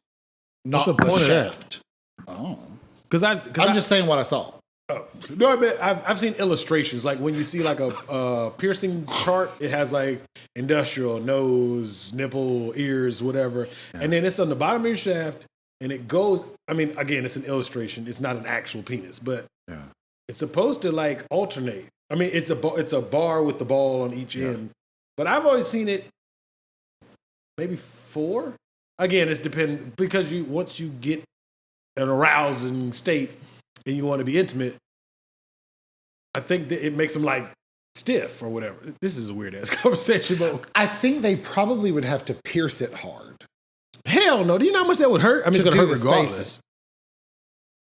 not What's the point shaft. Of that? Oh, because I'm just saying what I saw. Oh. No, I mean, I've seen illustrations. Like when you see like a piercing chart, it has like industrial, nose, nipple, ears, whatever. Yeah. And then it's on the bottom of your shaft and it goes, I mean, again, it's an illustration. It's not an actual penis, but it's supposed to like alternate. I mean, it's a bar with the ball on each end. But I've always seen it maybe 4. Again, it's dependent because once you get an arousing state, and you want to be intimate, I think that it makes them like stiff or whatever. This is a weird ass conversation, but I think they probably would have to pierce it hard. Hell no. Do you know how much that would hurt? I mean, it's going to hurt regardless.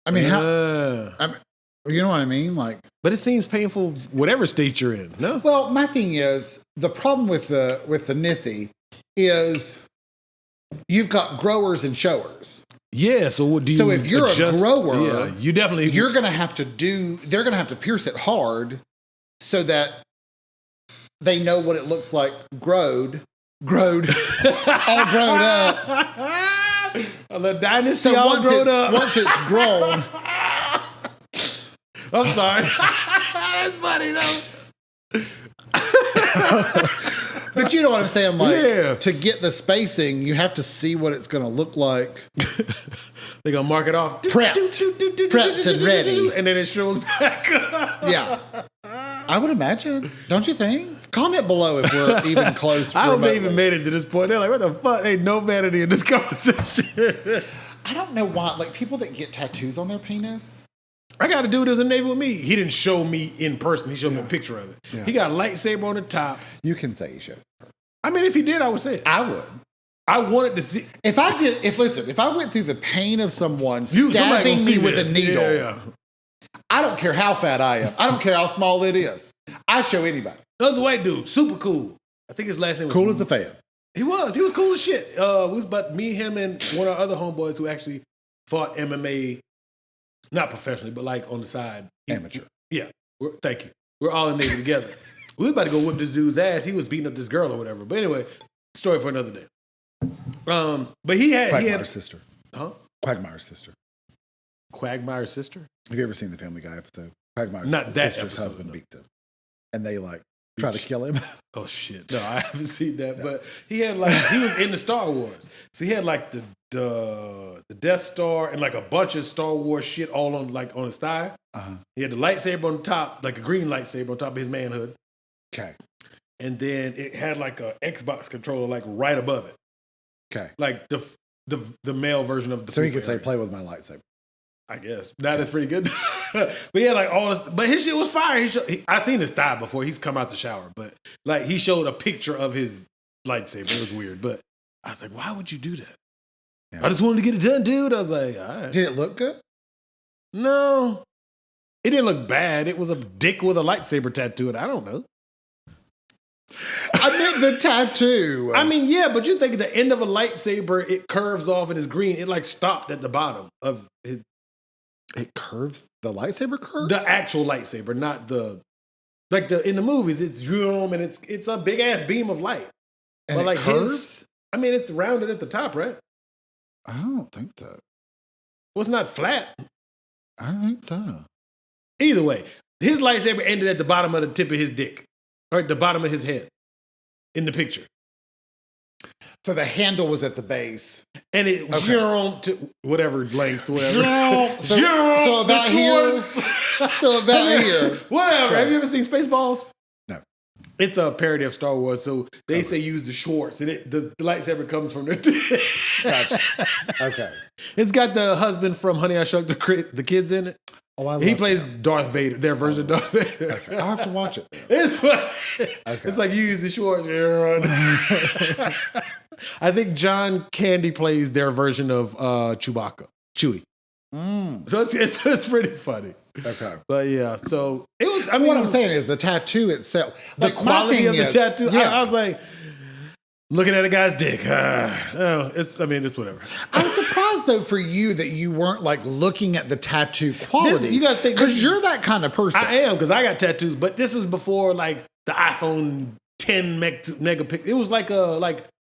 I mean, you know what I mean? Like, but it seems painful whatever state you're in, no? Well, my thing is, the problem with the Nosey is you've got growers and showers. Yeah, so what do you So if you're adjust? A grower, yeah, you're going to have to they're going to have to pierce it hard so that they know what it looks like growed, all grown up. Ladynasty So all grown up. Once it's grown. I'm sorry. That's funny though. But you know what I'm saying? Like, yeah. To get the spacing, you have to see what it's going to look like. They're going to mark it off. Prepped and ready. And then it shows back. Yeah. I would imagine. Don't you think? Comment below if we're even close. I hope they even made it to this point. They're like, what the fuck? Ain't no vanity in this conversation. I don't know why. Like, people that get tattoos on their penis. I got a dude that was in the Navy with me. He didn't show me in person. He showed me a picture of it. Yeah. He got a lightsaber on the top. You can say you should. I mean, if he did, I would say it. I would. I wanted to see. If I went through the pain of someone stabbing me with a needle, I don't care how fat I am. I don't care how small it is. I show anybody. That was a white dude, super cool. I think his last name was Cool as a fan. He was cool as shit. It was but me, him, and one of our other homeboys who actually fought MMA, not professionally, but like on the side. Amateur. Yeah. Thank you. We're all in Navy together. We was about to go whip this dude's ass. He was beating up this girl or whatever. But anyway, story for another day. But he had sister. Huh? Quagmire's sister. Quagmire's sister? Have you ever seen the Family Guy episode? Quagmire's Not that sister's episode, husband no. beats him. And they try to kill him. Oh shit. No, I haven't seen that. No. But he had he was in the Star Wars. So he had the Death Star and like a bunch of Star Wars shit all on his thigh. Uh-huh. He had the lightsaber on top, like a green lightsaber on top of his manhood. Okay. And then it had like a Xbox controller like right above it. Okay. Like the male version of the. So he could say, "Play with my lightsaber." I guess that's pretty good. But yeah, like all this, but his shit was fire. I seen his thigh before. He's come out the shower, but like he showed a picture of his lightsaber. It was weird, but I was like, why would you do that? Yeah. I just wanted to get it done, dude. I was like, all right. Did it look good? No, it didn't look bad. It was a dick with a lightsaber tattoo, and I don't know. I meant the tattoo. I mean, yeah, but you think at the end of a lightsaber, it curves off and it's green. It like stopped at the bottom of his. It curves? The lightsaber curves? The actual lightsaber, not in the movies, it's zoom and it's a big ass beam of light. And but it curves? It's rounded at the top, right? I don't think so. Well, it's not flat. I don't think so. Either way, his lightsaber ended at the bottom of the tip of his dick. Or at the bottom of his head. In the picture. So the handle was at the base. And it to whatever length, whatever. So about here. So about here. Whatever. Okay. Have you ever seen Spaceballs? No. It's a parody of Star Wars, so they say use the shorts, and the lightsaber comes from their dick. Gotcha. Okay. It's got the husband from Honey, I Shrunk the Kids in it. Oh, I love He plays that. Darth Vader, their version of Darth Vader. Okay. I'll have to watch it. It's like you use the shorts. I think John Candy plays their version of Chewbacca, Chewie. So it's pretty funny. Okay. But yeah, so it was. I mean, mean, what I'm saying is the tattoo itself, the quality of the tattoo. Yeah. I was like, looking at a guy's dick. It's whatever. I'm surprised though for you that you weren't like looking at the tatttuu quality. You got to think because you're that kind of person. I am because I got tattoos, but this was before like the iPhone 10 megapixel. It was like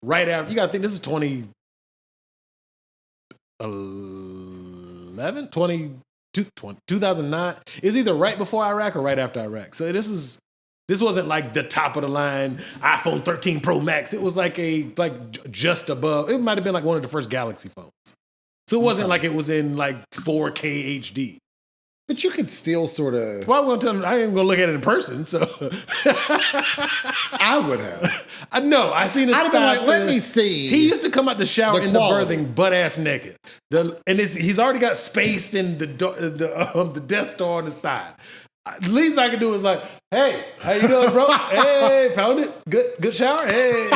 right after. You got to think this is 2011, 2009. It was either right before Iraq or right after Iraq. So this wasn't like the top of the line iPhone 13 Pro Max. It was like just above. It might have been like one of the first Galaxy phones. So it wasn't like it was in like 4K HD. But you could still sort of. Well, I ain't gonna look at it in person, so. I would have. I seen it. I'd have been like, let me see. He used to come out the shower in the birthing butt ass naked. He's already got spaced in the Death Star on his thigh. least I can do is like, hey, how you doing, bro? Hey, pound it. Good shower. Hey,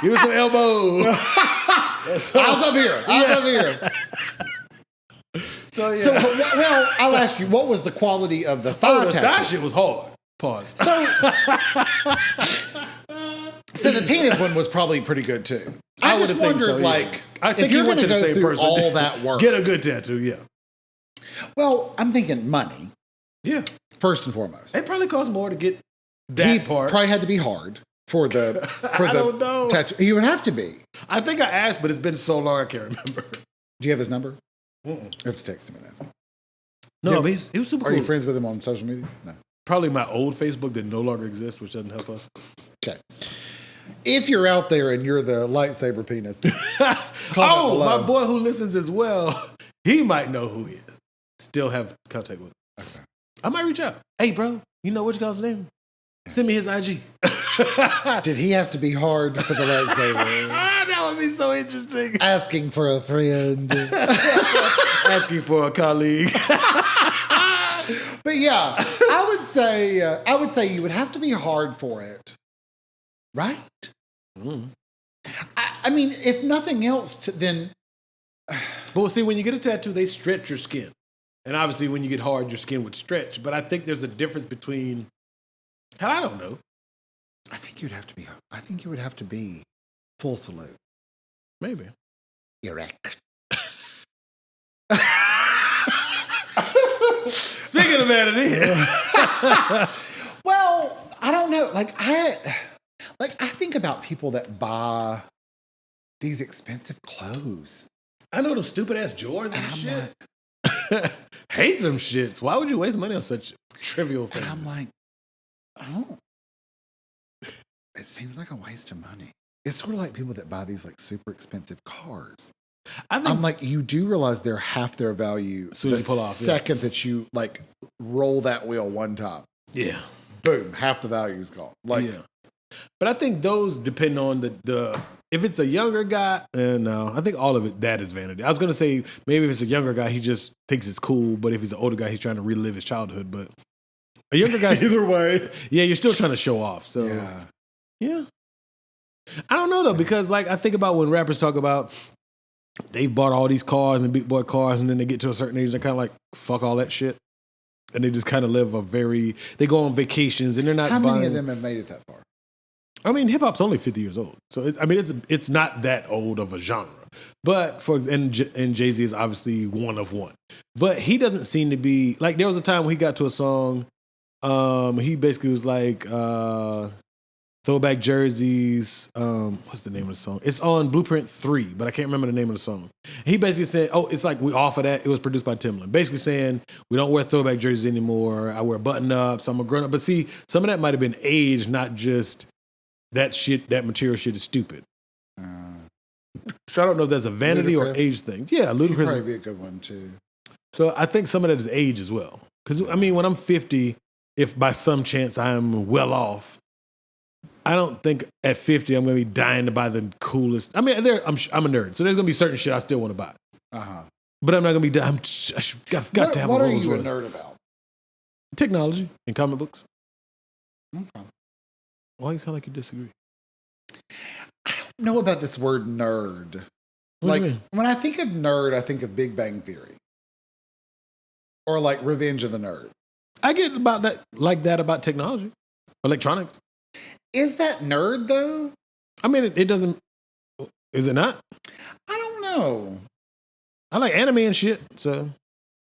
give me some elbow. Eyes up here. So, yeah. So, well, I'll ask you, what was the quality of the thigh tattoo? That shit was hard. Pause. So the penis one was probably pretty good too. I just wondered, so, yeah. like, I think if you're you went going to to the go same through person. all that work. Get a good tattoo, yeah. Well, I'm thinking money. Yeah. First and foremost. It probably costs more to get that part. Probably had to be hard for the don't know. tattoo. He would have to be. I think I asked, but it's been so long I can't remember. Do you have his number? Mm-mm. You have to text him and ask him. No, but he was super cool. Are you friends with him on social media? No. Probably my old Facebook that no longer exists, which doesn't help us. Okay. If you're out there and you're the lightsaber penis, oh, my boy who listens as well, he might know who he is. Still have contact with him. Okay. I might reach out. Hey, bro, you know what you call's name? Send me his IG. Did he have to be hard for the lightsaber? That would be so interesting. Asking for a friend. Asking for a colleague. But yeah, I would say you would have to be hard for it, right? Mm. I mean, if nothing else, then. But see, when you get a tattoo, they stretch your skin, and obviously, when you get hard, your skin would stretch. But I think there's a difference between. I don't know. I think you would have to be full salute. Maybe. Erect. Speaking of vanity. Well, I don't know. I think about people that buy these expensive clothes. I know them stupid ass Jordans and shit. Hate them shits. Why would you waste money on such trivial things? And I'm like, oh, it seems like a waste of money. It's sort of like people that buy these like super expensive cars. I'm like, you do realize they're half their value as soon as you pull off, second that you like roll that wheel one time. Yeah. Boom, half the value is gone. Like, yeah. But I think those depend on the if it's a younger guy, and I think all of it, that is vanity. I was going to say maybe if it's a younger guy, he just thinks it's cool. But if he's an older guy, he's trying to relive his childhood. But a younger guy, either way. Yeah, you're still trying to show off. So, yeah. I don't know, though, because like I think about when rappers talk about they bought all these cars and big boy cars, and then they get to a certain age, they're kind of like, fuck all that shit. And they just kind of live they go on vacations, and they're not buying. How many of them have made it that far? I mean, hip hop's only 50 years old, so it's not that old of a genre. But and Jay-Z is obviously one of one. But he doesn't seem to be like. There was a time when he got to a song. He basically was like throwback jerseys. What's the name of the song? It's on Blueprint 3, but I can't remember the name of the song. He basically said, "Oh, it's like we offer that." It was produced by Timbaland. Basically saying we don't wear throwback jerseys anymore. I wear button ups. I'm a grown up. But see, some of that might have been age, not just. That shit, that material shit is stupid. So I don't know if that's a vanity or age thing. Yeah, Ludacris. Could probably be a good one too. So I think some of that is age as well. Because I mean, when I'm 50, if by some chance I'm well off, I don't think at 50 I'm going to be dying to buy the coolest. I mean, I'm a nerd, so there's going to be certain shit I still want to buy. But I'm not going to be. I've got to have. What a are Rolls you a Royce. nerd about? Technology and comic books. Okay. Why do you sound like you disagree? I don't know about this word nerd. What do you mean? When I think of nerd, I think of Big Bang Theory. Or like Revenge of the Nerd. I get about that, like that about technology, electronics. Is that nerd though? I mean, it doesn't. Is it not? I don't know. I like anime and shit. So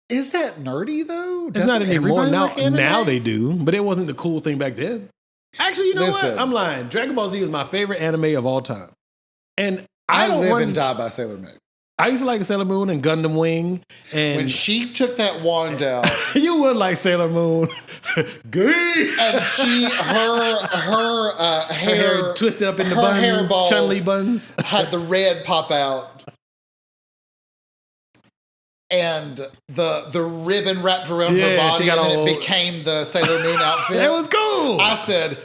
is that nerdy though? It's not anymore. Now they do, but it wasn't the cool thing back then. Actually, you know what? I'm lying. Dragon Ball Z is my favorite anime of all time. And I don't live and die by Sailor Moon. I used to like Sailor Moon and Gundam Wing. And when she took that wand out. You would like Sailor Moon. Gay. And her hair twisted up in the buns. Hair balls Chun-Li buns. Had the red pop out. And the ribbon wrapped around her body, and then it became the Sailor Moon outfit. That was cool. I said,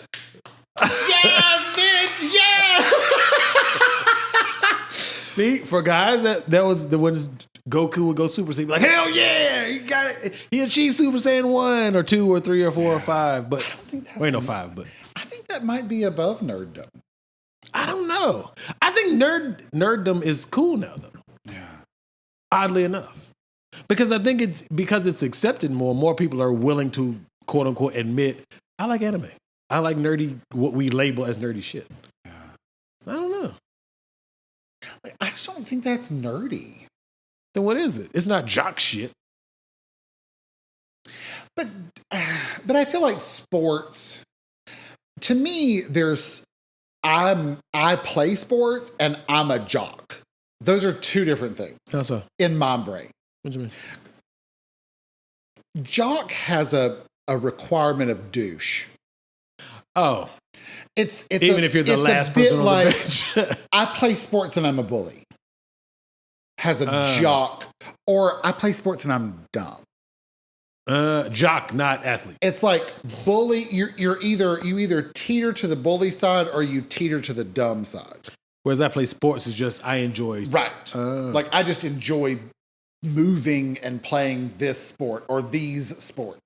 yes, bitch, yes. See, for guys, that was the ones Goku would go Super Saiyan, like, hell yeah! he got it. He achieved Super Saiyan 1 or 2 or 3 or 4 or 5, but ain't no 5. But I think that might be above nerddom. I don't know. I think nerddom is cool now, though. Yeah. Oddly enough, because I think it's accepted more. More people are willing to quote unquote admit I like anime. I like nerdy, what we label as nerdy shit. Yeah. I don't know. Like, I just don't think that's nerdy. Then what is it? It's not jock shit. But I feel like sports, to me, I play sports and I'm a jock. Those are two different things. How so? In my brain. What do you mean? Jock has a requirement of douche. Oh. It's even if you're the last person on the bench. I play sports and I'm a bully. Has a jock. Or I play sports and I'm dumb. Jock, not athlete. It's like bully. You either teeter to the bully side or you teeter to the dumb side. Whereas I play sports is just I enjoy. Right. Like I just enjoy moving and playing this sport or these sports.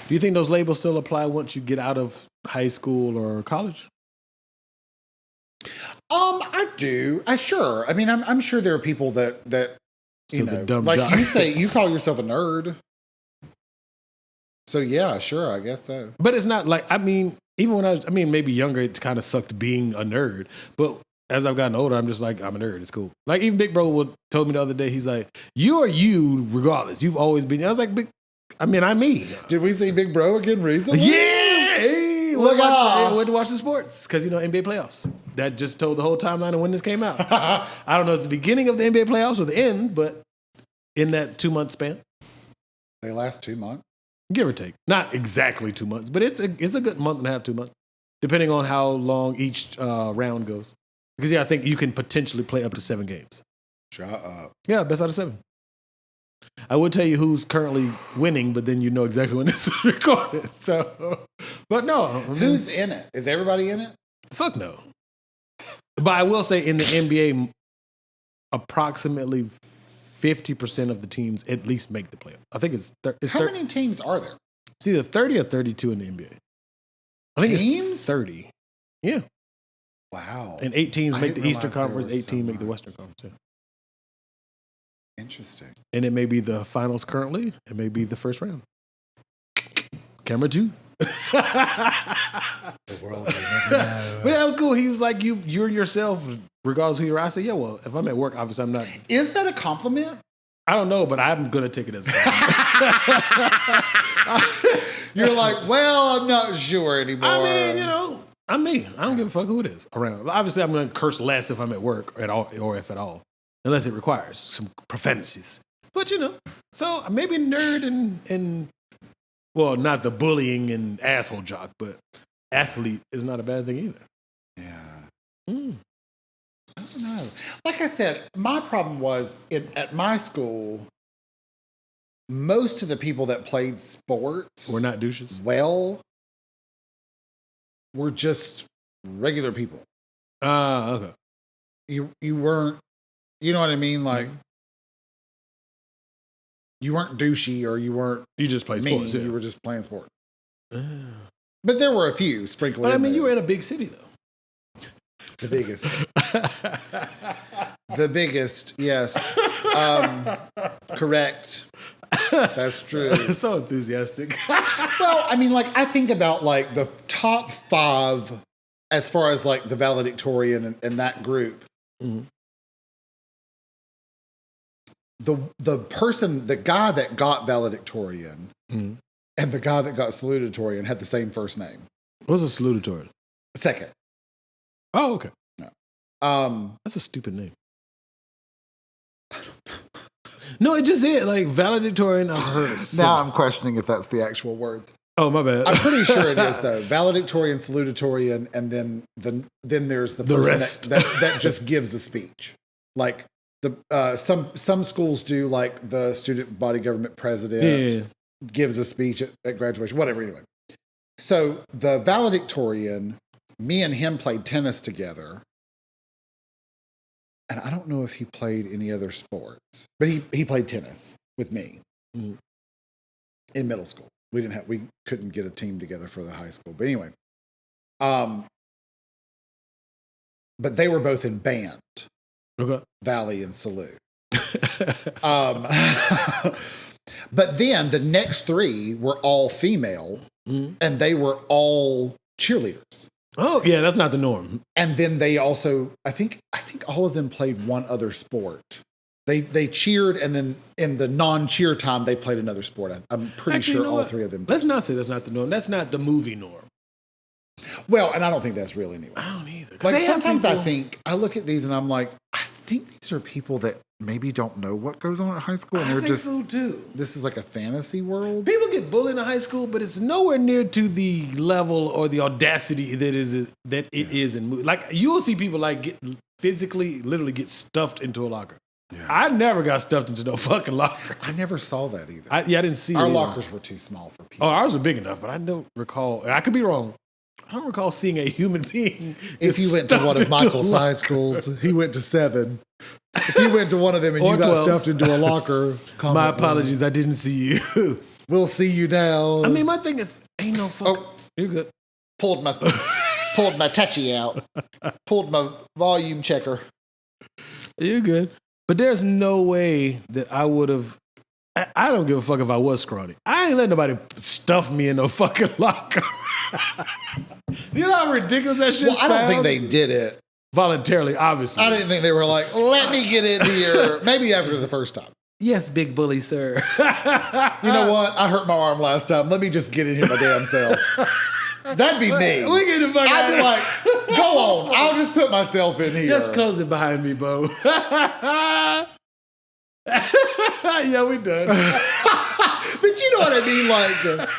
Do you think those labels still apply once you get out of high school or college? I do. Sure. I mean, I'm sure there are people that you know, like jock. you call yourself a nerd. So yeah, sure, I guess so. But it's not like, I mean, even when maybe younger, it kind of sucked being a nerd. But as I've gotten older, I'm just like, I'm a nerd. It's cool. Like even Big Bro told me the other day, he's like, you are you regardless. You've always been. I was like, I'm me. Did we see Big Bro again recently? Yeah. Hey, Look out. went to watch the sports because, NBA playoffs. That just told the whole timeline of when this came out. I don't know if it's the beginning of the NBA playoffs or the end, but in that 2-month span. They last 2 months. Give or take. Not exactly 2 months, but it's a good month and a half, 2 months, depending on how long each round goes. Because, I think you can potentially play up to 7 games. Shut up. Yeah, best out of 7. I would tell you who's currently winning, but then you know exactly when this was recorded. So, but no. Who's in it? Is everybody in it? Fuck no. But I will say in the NBA, approximately 50% of the teams at least make the playoff. I think it's How many teams are there? It's either 30 or 32 in the NBA. I think it's 30. Yeah. Wow. And 8 teams make the Eastern Conference, there was 18 so make the much. Western Conference. Yeah. Interesting. And it may be the finals currently. It may be the first round. Camera 2. The world will never know. But that was cool. He was like, you're yourself, regardless of who you are. I said, yeah, well, if I'm at work, obviously I'm not. Is that a compliment? I don't know, but I'm going to take it as a compliment. You're like, well, I'm not sure anymore. I mean, I'm me. I don't give a fuck who it is around. Obviously, I'm going to curse less if I'm at work at all, or if at all, unless it requires some profanities. But, so maybe nerd and well, not the bullying and asshole jock, but athlete is not a bad thing either. Yeah. I don't know. Like I said, my problem was at my school, most of the people that played sports We're not douches. were just regular people. Okay. You weren't, you know what I mean? Like, you weren't douchey or you weren't You just played mean. sports. Yeah. You were just playing sports. But there were a few sprinkled But in there. you were in a big city, though. The biggest. The biggest, yes. Correct. That's true. So enthusiastic. Well, I mean, I think about the top 5 as far as the valedictorian and that group. Mm-hmm. The guy that got valedictorian Mm-hmm. and the guy that got salutatorian had the same first name. What's a salutatorian? Second. Oh, okay. No. That's a stupid name. No, it just is. Valedictorian, I've heard it. Now I'm questioning if that's the actual words. Oh, my bad. I'm pretty sure it is, though. Valedictorian, salutatorian, and then there's the person rest. that just gives the speech. Some schools do the student body government president gives a speech at graduation, whatever. Anyway, so the valedictorian, me and him played tennis together, and I don't know if he played any other sports, but he played tennis with me. Mm-hmm. in middle school. We couldn't get a team together for the high school. But anyway, but they were both in band. Okay. Valley and Salute. But then the next three were all female, and they were all cheerleaders. Oh, yeah, that's not the norm. And then they also, I think all of them played one other sport. They cheered, and then in the non-cheer time, they played another sport. I'm pretty sure all three of them did. Let's not say that's not the norm. That's not the movie norm. Well, and I don't think that's real anyway. I don't either. Like sometimes I look at these and I'm like, I think these are people that maybe don't know what goes on at high school, and they're just so too. This is like a fantasy world. People get bullied in high school, but it's nowhere near to the level or the audacity that it is in movies. Like you'll see people like get literally get stuffed into a locker. Yeah. I never got stuffed into no fucking locker. I never saw that either. I didn't see our lockers were too small for people. Oh, ours were big enough, but I don't recall. I could be wrong. I don't recall seeing a human being. If you went to one of Michael's high schools, he went to 7. If you went to one of them and you got stuffed into a locker, my apologies, I didn't see you. We'll see you now. I mean, my thing is, ain't no fuck. Oh, you're good. Pulled my touchy out. Pulled my volume checker. You're good. But there's no way that I would have. I don't give a fuck if I was scrawny. I ain't letting nobody stuff me in no fucking locker. You know how ridiculous that shit sounds? I don't think they did it voluntarily, obviously. I didn't think they were like, let me get in here. Maybe after the first time. Yes, big bully, sir. You know what? I hurt my arm last time. Let me just get in here my damn self. That'd be me. We get the fuck out I'd be like, go on. I'll just put myself in here. Just close it behind me, Bo. Yeah, we done. But you know what I mean? Like,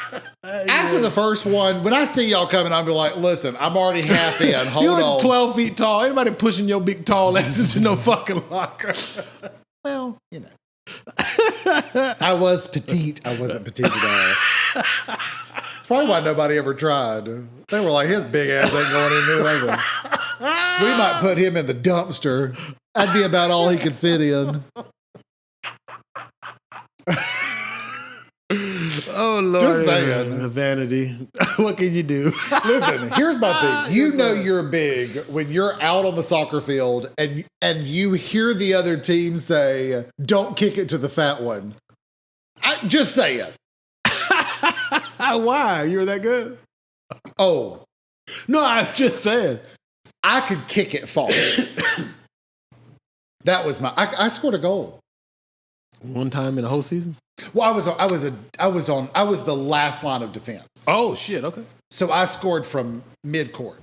after the first one, when I see y'all coming, I'm be like, listen, I'm already half in. Hold You're on. 12 feet tall. Anybody pushing your big tall ass into no fucking locker? Well, you know. I was petite. I wasn't petite at all. It's probably why nobody ever tried. They were like, his big ass ain't going in there either. We might put him in the dumpster. That'd be about all he could fit in. Oh, Lord. Just saying. Vanity. What can you do? Listen, here's my thing. You know you're big when you're out on the soccer field and you hear the other team say, don't kick it to the fat one. Just say it. Why? You're that good? Oh. No, I'm just saying. I could kick it far. That was I scored a goal. One time in a whole season? Well, I was the last line of defense. Oh shit! Okay. So I scored from mid-court.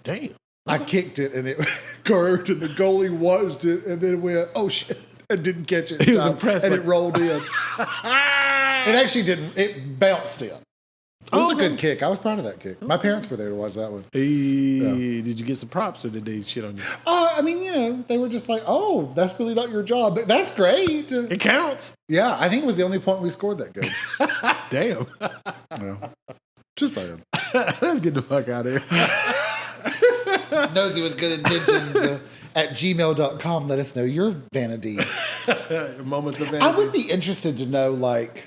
Damn. Okay. I kicked it and it curved and the goalie watched it and then went, oh shit, and didn't catch it. He was impressed. And it rolled in. It actually didn't. It bounced in. It was a good kick. I was proud of that kick. My parents were there to watch that one. Hey, yeah. Did you get some props or did they shit on you? I mean, you know, they were just like, oh, that's really not your job. But that's great. It counts. Yeah, I think it was the only point we scored that good. Damn. Yeah. Just saying. Let's get the fuck out of here. Nosey with good intentions at gmail.com. Let us know your vanity. Moments of vanity. I would be interested to know, like,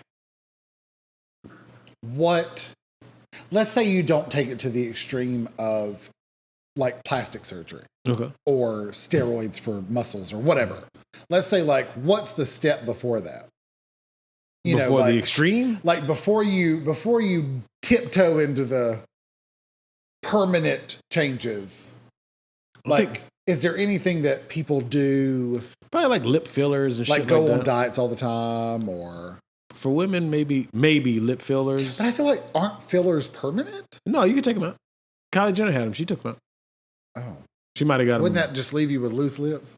let's say you don't take it to the extreme of like plastic surgery or steroids for muscles or whatever. Let's say like, what's the step before that? Before the extreme? Like before you tiptoe into the permanent changes. Like, is there anything that people do? Probably like lip fillers and shit like that. Like go on that. diets all the time or... For women, maybe lip fillers. But I feel like, aren't fillers permanent? No, you can take them out. Kylie Jenner had them. She took them out. Oh. She might have got them. Wouldn't that just leave you with loose lips?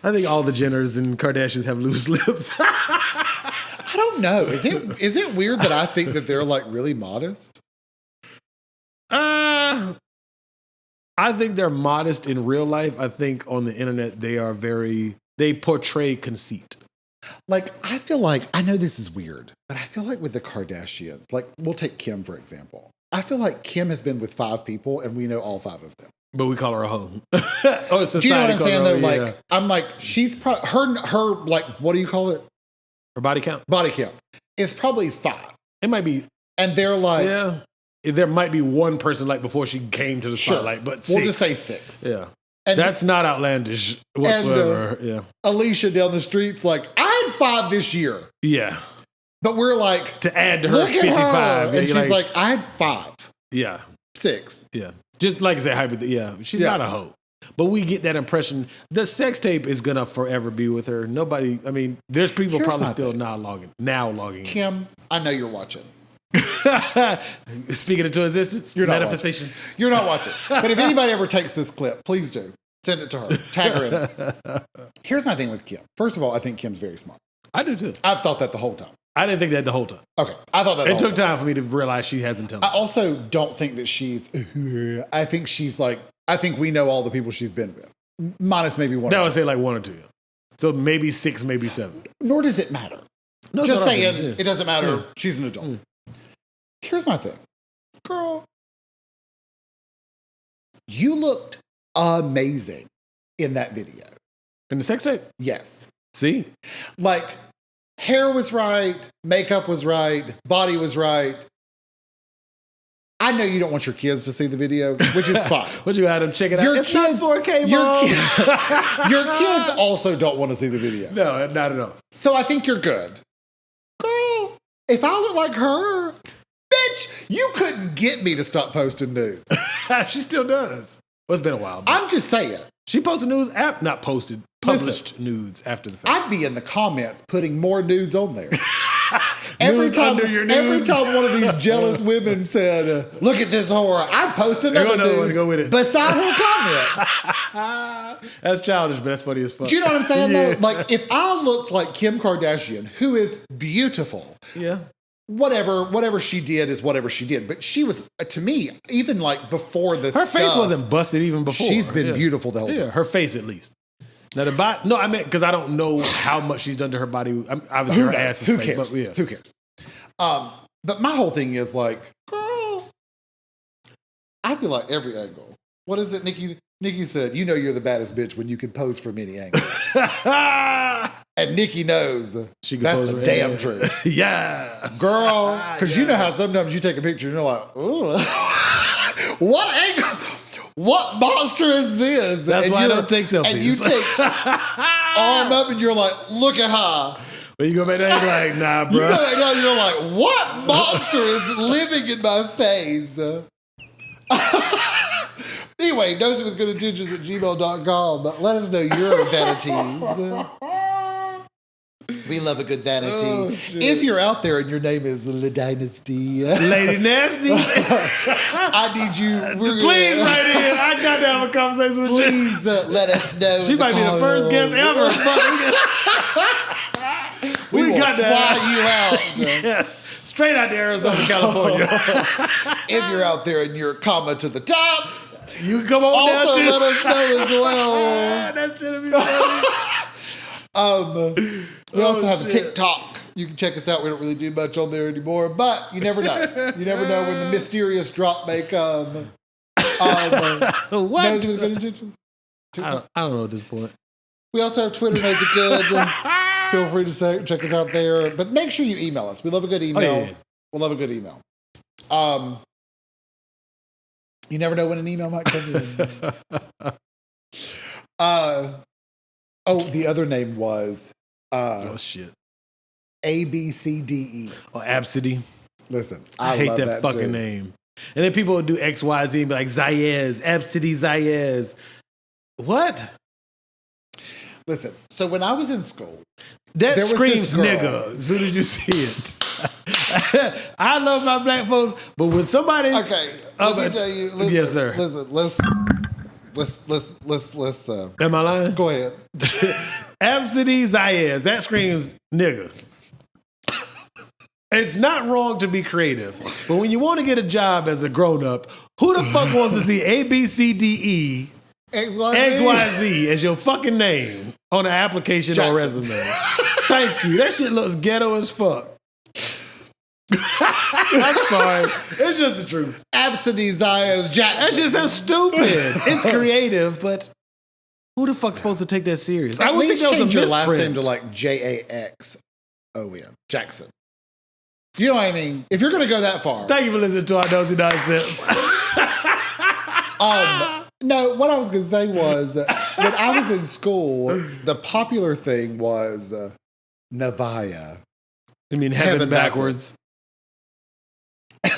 I think all the Jenners and Kardashians have loose lips. I don't know. Is it weird that I think that they're like really modest? I think they're modest in real life. I think on the internet they portray conceit. Like, I feel like, I know this is weird, but I feel like with the Kardashians, like, we'll take Kim, for example. I feel like Kim has been with 5 people, and we know all 5 of them. But we call her a hoe. Oh, do you know what I'm saying, though? Yeah. Like, I'm like, she's probably, her, like, what do you call it? Her body count? Body count. It's probably 5. It might be. And they're like. Yeah. There might be one person like before she came to the spotlight, but 6. We'll just say 6. Yeah. And that's not outlandish whatsoever. Yeah. Alicia down the street's like, I had 5 this year. Yeah. But we're like, to add to her look 55. at her. Yeah, and she's like, I had 5. Yeah. 6. Yeah. Just like I said, yeah. She's not a hoe. But we get that impression. The sex tape is going to forever be with her. Nobody, I mean, there's people probably still now logging. Kim, I know you're watching. Speaking into existence, you're not manifestation. Watching. You're not watching. But if anybody ever takes this clip, please do. Send it to her. Tag her in it. Here's my thing with Kim. First of all, I think Kim's very smart. I do too. I've thought that the whole time. I didn't think that the whole time. Okay. I thought that it took time for me to realize she has intelligence. I also don't think that she's, I think she's like, I think we know all the people she's been with. Minus maybe 1 or 2. I would say like 1 or 2. So maybe 6, maybe 7. Nor does it matter. No, just saying, it doesn't matter. Yeah. She's an adult. Here's my thing. Girl, you looked amazing in that video. In the sex tape? Yes. See? Like, hair was right, makeup was right, body was right. I know you don't want your kids to see the video, which is fine. What you had them check it out? It's not 4K, Mom. Your kids also don't want to see the video. No, not at all. So I think you're good. Girl, if I look like her, bitch, you couldn't get me to stop posting nudes. She still does. Well, it's been a while. I'm just saying. She posted nudes, not posted, published nudes after the fact. I'd be in the comments putting more nudes on there. Every time one of these jealous women said, look at this whore, I'd post another nude to go with it. beside her comment. That's childish, but that's funny as fuck. Do you know what I'm saying, though? Like, if I looked like Kim Kardashian, who is beautiful, whatever she did is whatever she did. But she was, to me, even like before this her face wasn't busted even before. She's been beautiful the whole time. Her face at least. Now the body, no, I meant because I don't know how much she's done to her body. Obviously, her ass is Who fake, cares? But yeah. Who cares? But my whole thing is like, girl, I'd be like every angle. What is it, Nicki? Nicki said, you know you're the baddest bitch when you can pose from any angle. And Nicki knows that's the damn truth. Yeah. Girl, because you know how sometimes you take a picture and you're like, ooh, what angle? What monster is this? That's why I don't take selfies. And you take arm up and you're like, look at her. But you go back there and you're like, nah, bro. You go back down and you're like, what monster is living in my face? Anyway, Nosey with good intentions at gmail.com. Let us know your vanities. We love a good vanity. Oh, if you're out there and your name is Ladynasty, Ladynasty, I need you. Please write in. I got to have a conversation with you. Please let us know. She might be the first guest ever. we got to fly you out. Yeah. Straight out to Arizona, California. If you're out there and you're comma to the top, you can come on down too. Also let us know as well. That should be funny. We also have a TikTok. You can check us out. We don't really do much on there anymore, but you never know. You never know when the mysterious drop may come. What? Nosey with good intentions. I don't know at this point. We also have Twitter, Nosey Good. Feel free to check us out there. But make sure you email us. We love a good email. Oh, yeah. We love a good email. You never know when an email might come in. The other name was oh shit. ABCDE. Oh, Absidy. Listen, I hate that fucking too. name. And then people would do XYZ and be like Zayez, Absidy Zayez. What? Listen, so when I was in school, that screams nigga as soon as you see it. I love my black folks, but when somebody okay, let me tell you. Listen, yes, sir. Let's. Am I lying? Go ahead. Absidy Zayez. That screams nigga. It's not wrong to be creative, but when you want to get a job as a grown up, who the fuck wants to see ABCDE XYZ as your fucking name on an application or resume? Thank you. That shit looks ghetto as fuck. I'm sorry. It's just the truth. Absidy Zayas Jackson. That's just so stupid. It's creative, but who the fuck's supposed to take that serious? I would think that was a change your misprint. last name to like Jaxon. Jackson. You know what I mean? If you're going to go that far. Thank you for listening to our Nosey Nonsense. No, what I was going to say was when I was in school, the popular thing was Navaya. I mean, heaven backwards.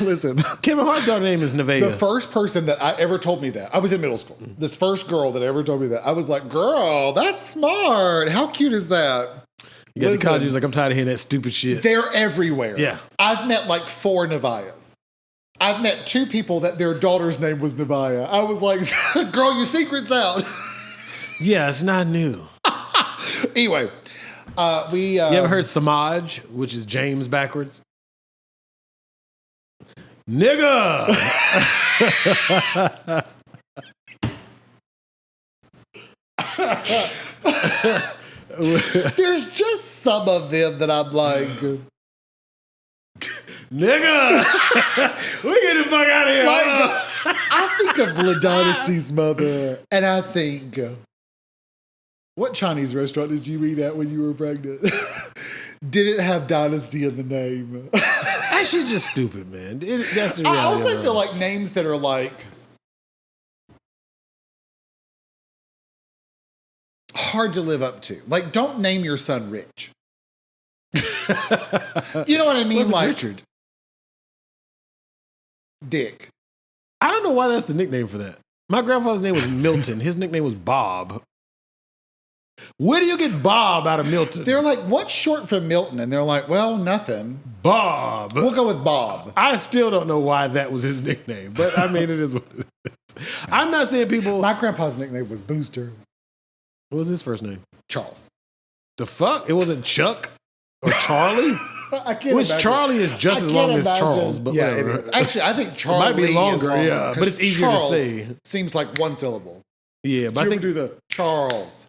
Listen, Kevin Hart's daughter's name is Nevaeh. the first person that ever told me that, I was in middle school. This first girl that ever told me that, I was like, girl, that's smart. How cute is that? You got to college, he was like, I'm tired of hearing that stupid shit. They're everywhere. Yeah. I've met like 4 Navayas. I've met 2 people that their daughter's name was Navaya. I was like, girl, your secret's out. Yeah, it's not new. Anyway, you ever heard Samaj, which is James backwards? Nigga! There's just some of them that I'm like, nigga! We get the fuck out of here. like I think of Ladynasty's mother, and I think, what Chinese restaurant did you eat at when you were pregnant? Did it have Dynasty in the name? That shit's just stupid, man. That's the reality. I also feel like names that are like hard to live up to. Like, don't name your son Rich. You know what I mean? Like Richard. Dick. I don't know why that's the nickname for that. My grandfather's name was Milton. His nickname was Bob. Where do you get Bob out of Milton? They're like, what's short for Milton? And they're like, well, nothing. Bob. We'll go with Bob. I still don't know why that was his nickname, but I mean, it is what it is. I'm not saying people. My grandpa's nickname was Booster. What was his first name? Charles. The fuck? It wasn't Chuck or Charlie? I can't Which imagine. Charlie is just as long as Charles, but yeah, whatever. it is. Actually, I think Charlie might be longer, is longer, yeah, but it's easier Charles to say. Seems like one syllable. Yeah, but I think do the Charles.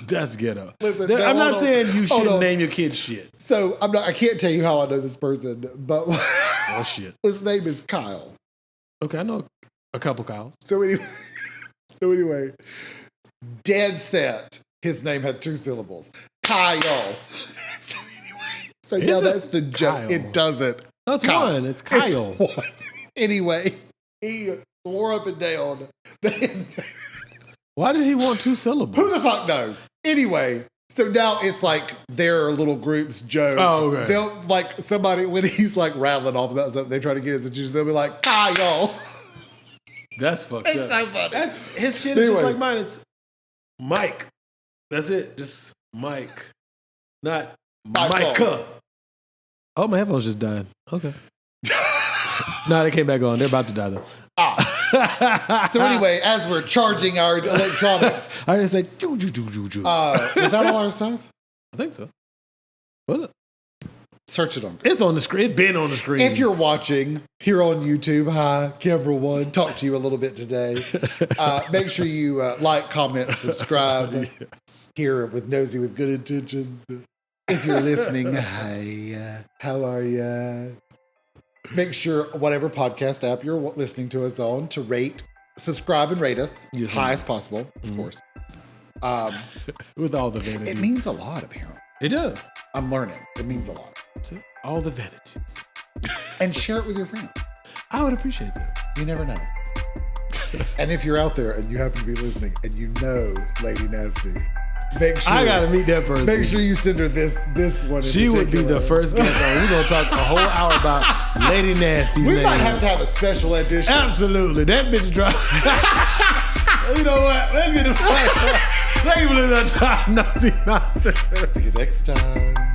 That's ghetto. Listen, I'm not saying you shouldn't on. name your kid shit. So I can't tell you how I know this person, but Oh shit. his name is Kyle. Okay, I know a couple Kyles. So anyway, dead set. His name had 2 syllables. Kyle. So now that's the joke. Kyle? It doesn't. That's Kyle. one. It's Kyle. It's one. Anyway, he swore up and down that his Why did he want 2 syllables? who the fuck knows? Anyway, so now it's like their little groups joke. Oh, okay. They'll like somebody when he's like rattling off about something, they try to get his attention. They'll be like, Kyle. That's fucked It's up. so funny. His shit is just Anyway. like mine. It's Mike. That's it. Just Mike. Not Michael. Micah. Oh, my headphones just died. Okay. No, they came back on. They're about to die though. So anyway, as we're charging our electronics, I just say choo choo choo choo choo. was that all our stuff? I think so. Was it? Search it on. It's on the screen. It's been on the screen. If you're watching here on YouTube, hi, Camera One, talk to you a little bit today. Make sure you like, comment, subscribe here with Nosey with Good Intentions. If you're listening, hi, how are ya? Make sure whatever podcast app you're listening to us on to rate, subscribe, and rate us Yes, high as possible, of course. with all the vanities. It means a lot, apparently. It does. I'm learning. It means a lot. See? All the vanities. And share it with your friends. I would appreciate that. You never know. And if you're out there and you happen to be listening and you know Ladynasty, make sure I gotta meet that person. Make sure you send her this one. She would be the first guest on. We're gonna talk a whole hour about Ladynasty's name. We might have to have a special edition. Absolutely. That bitch dropped. You know what? Let's get the fuck. Thank you for listening to Nosey Nonsense. See you next time.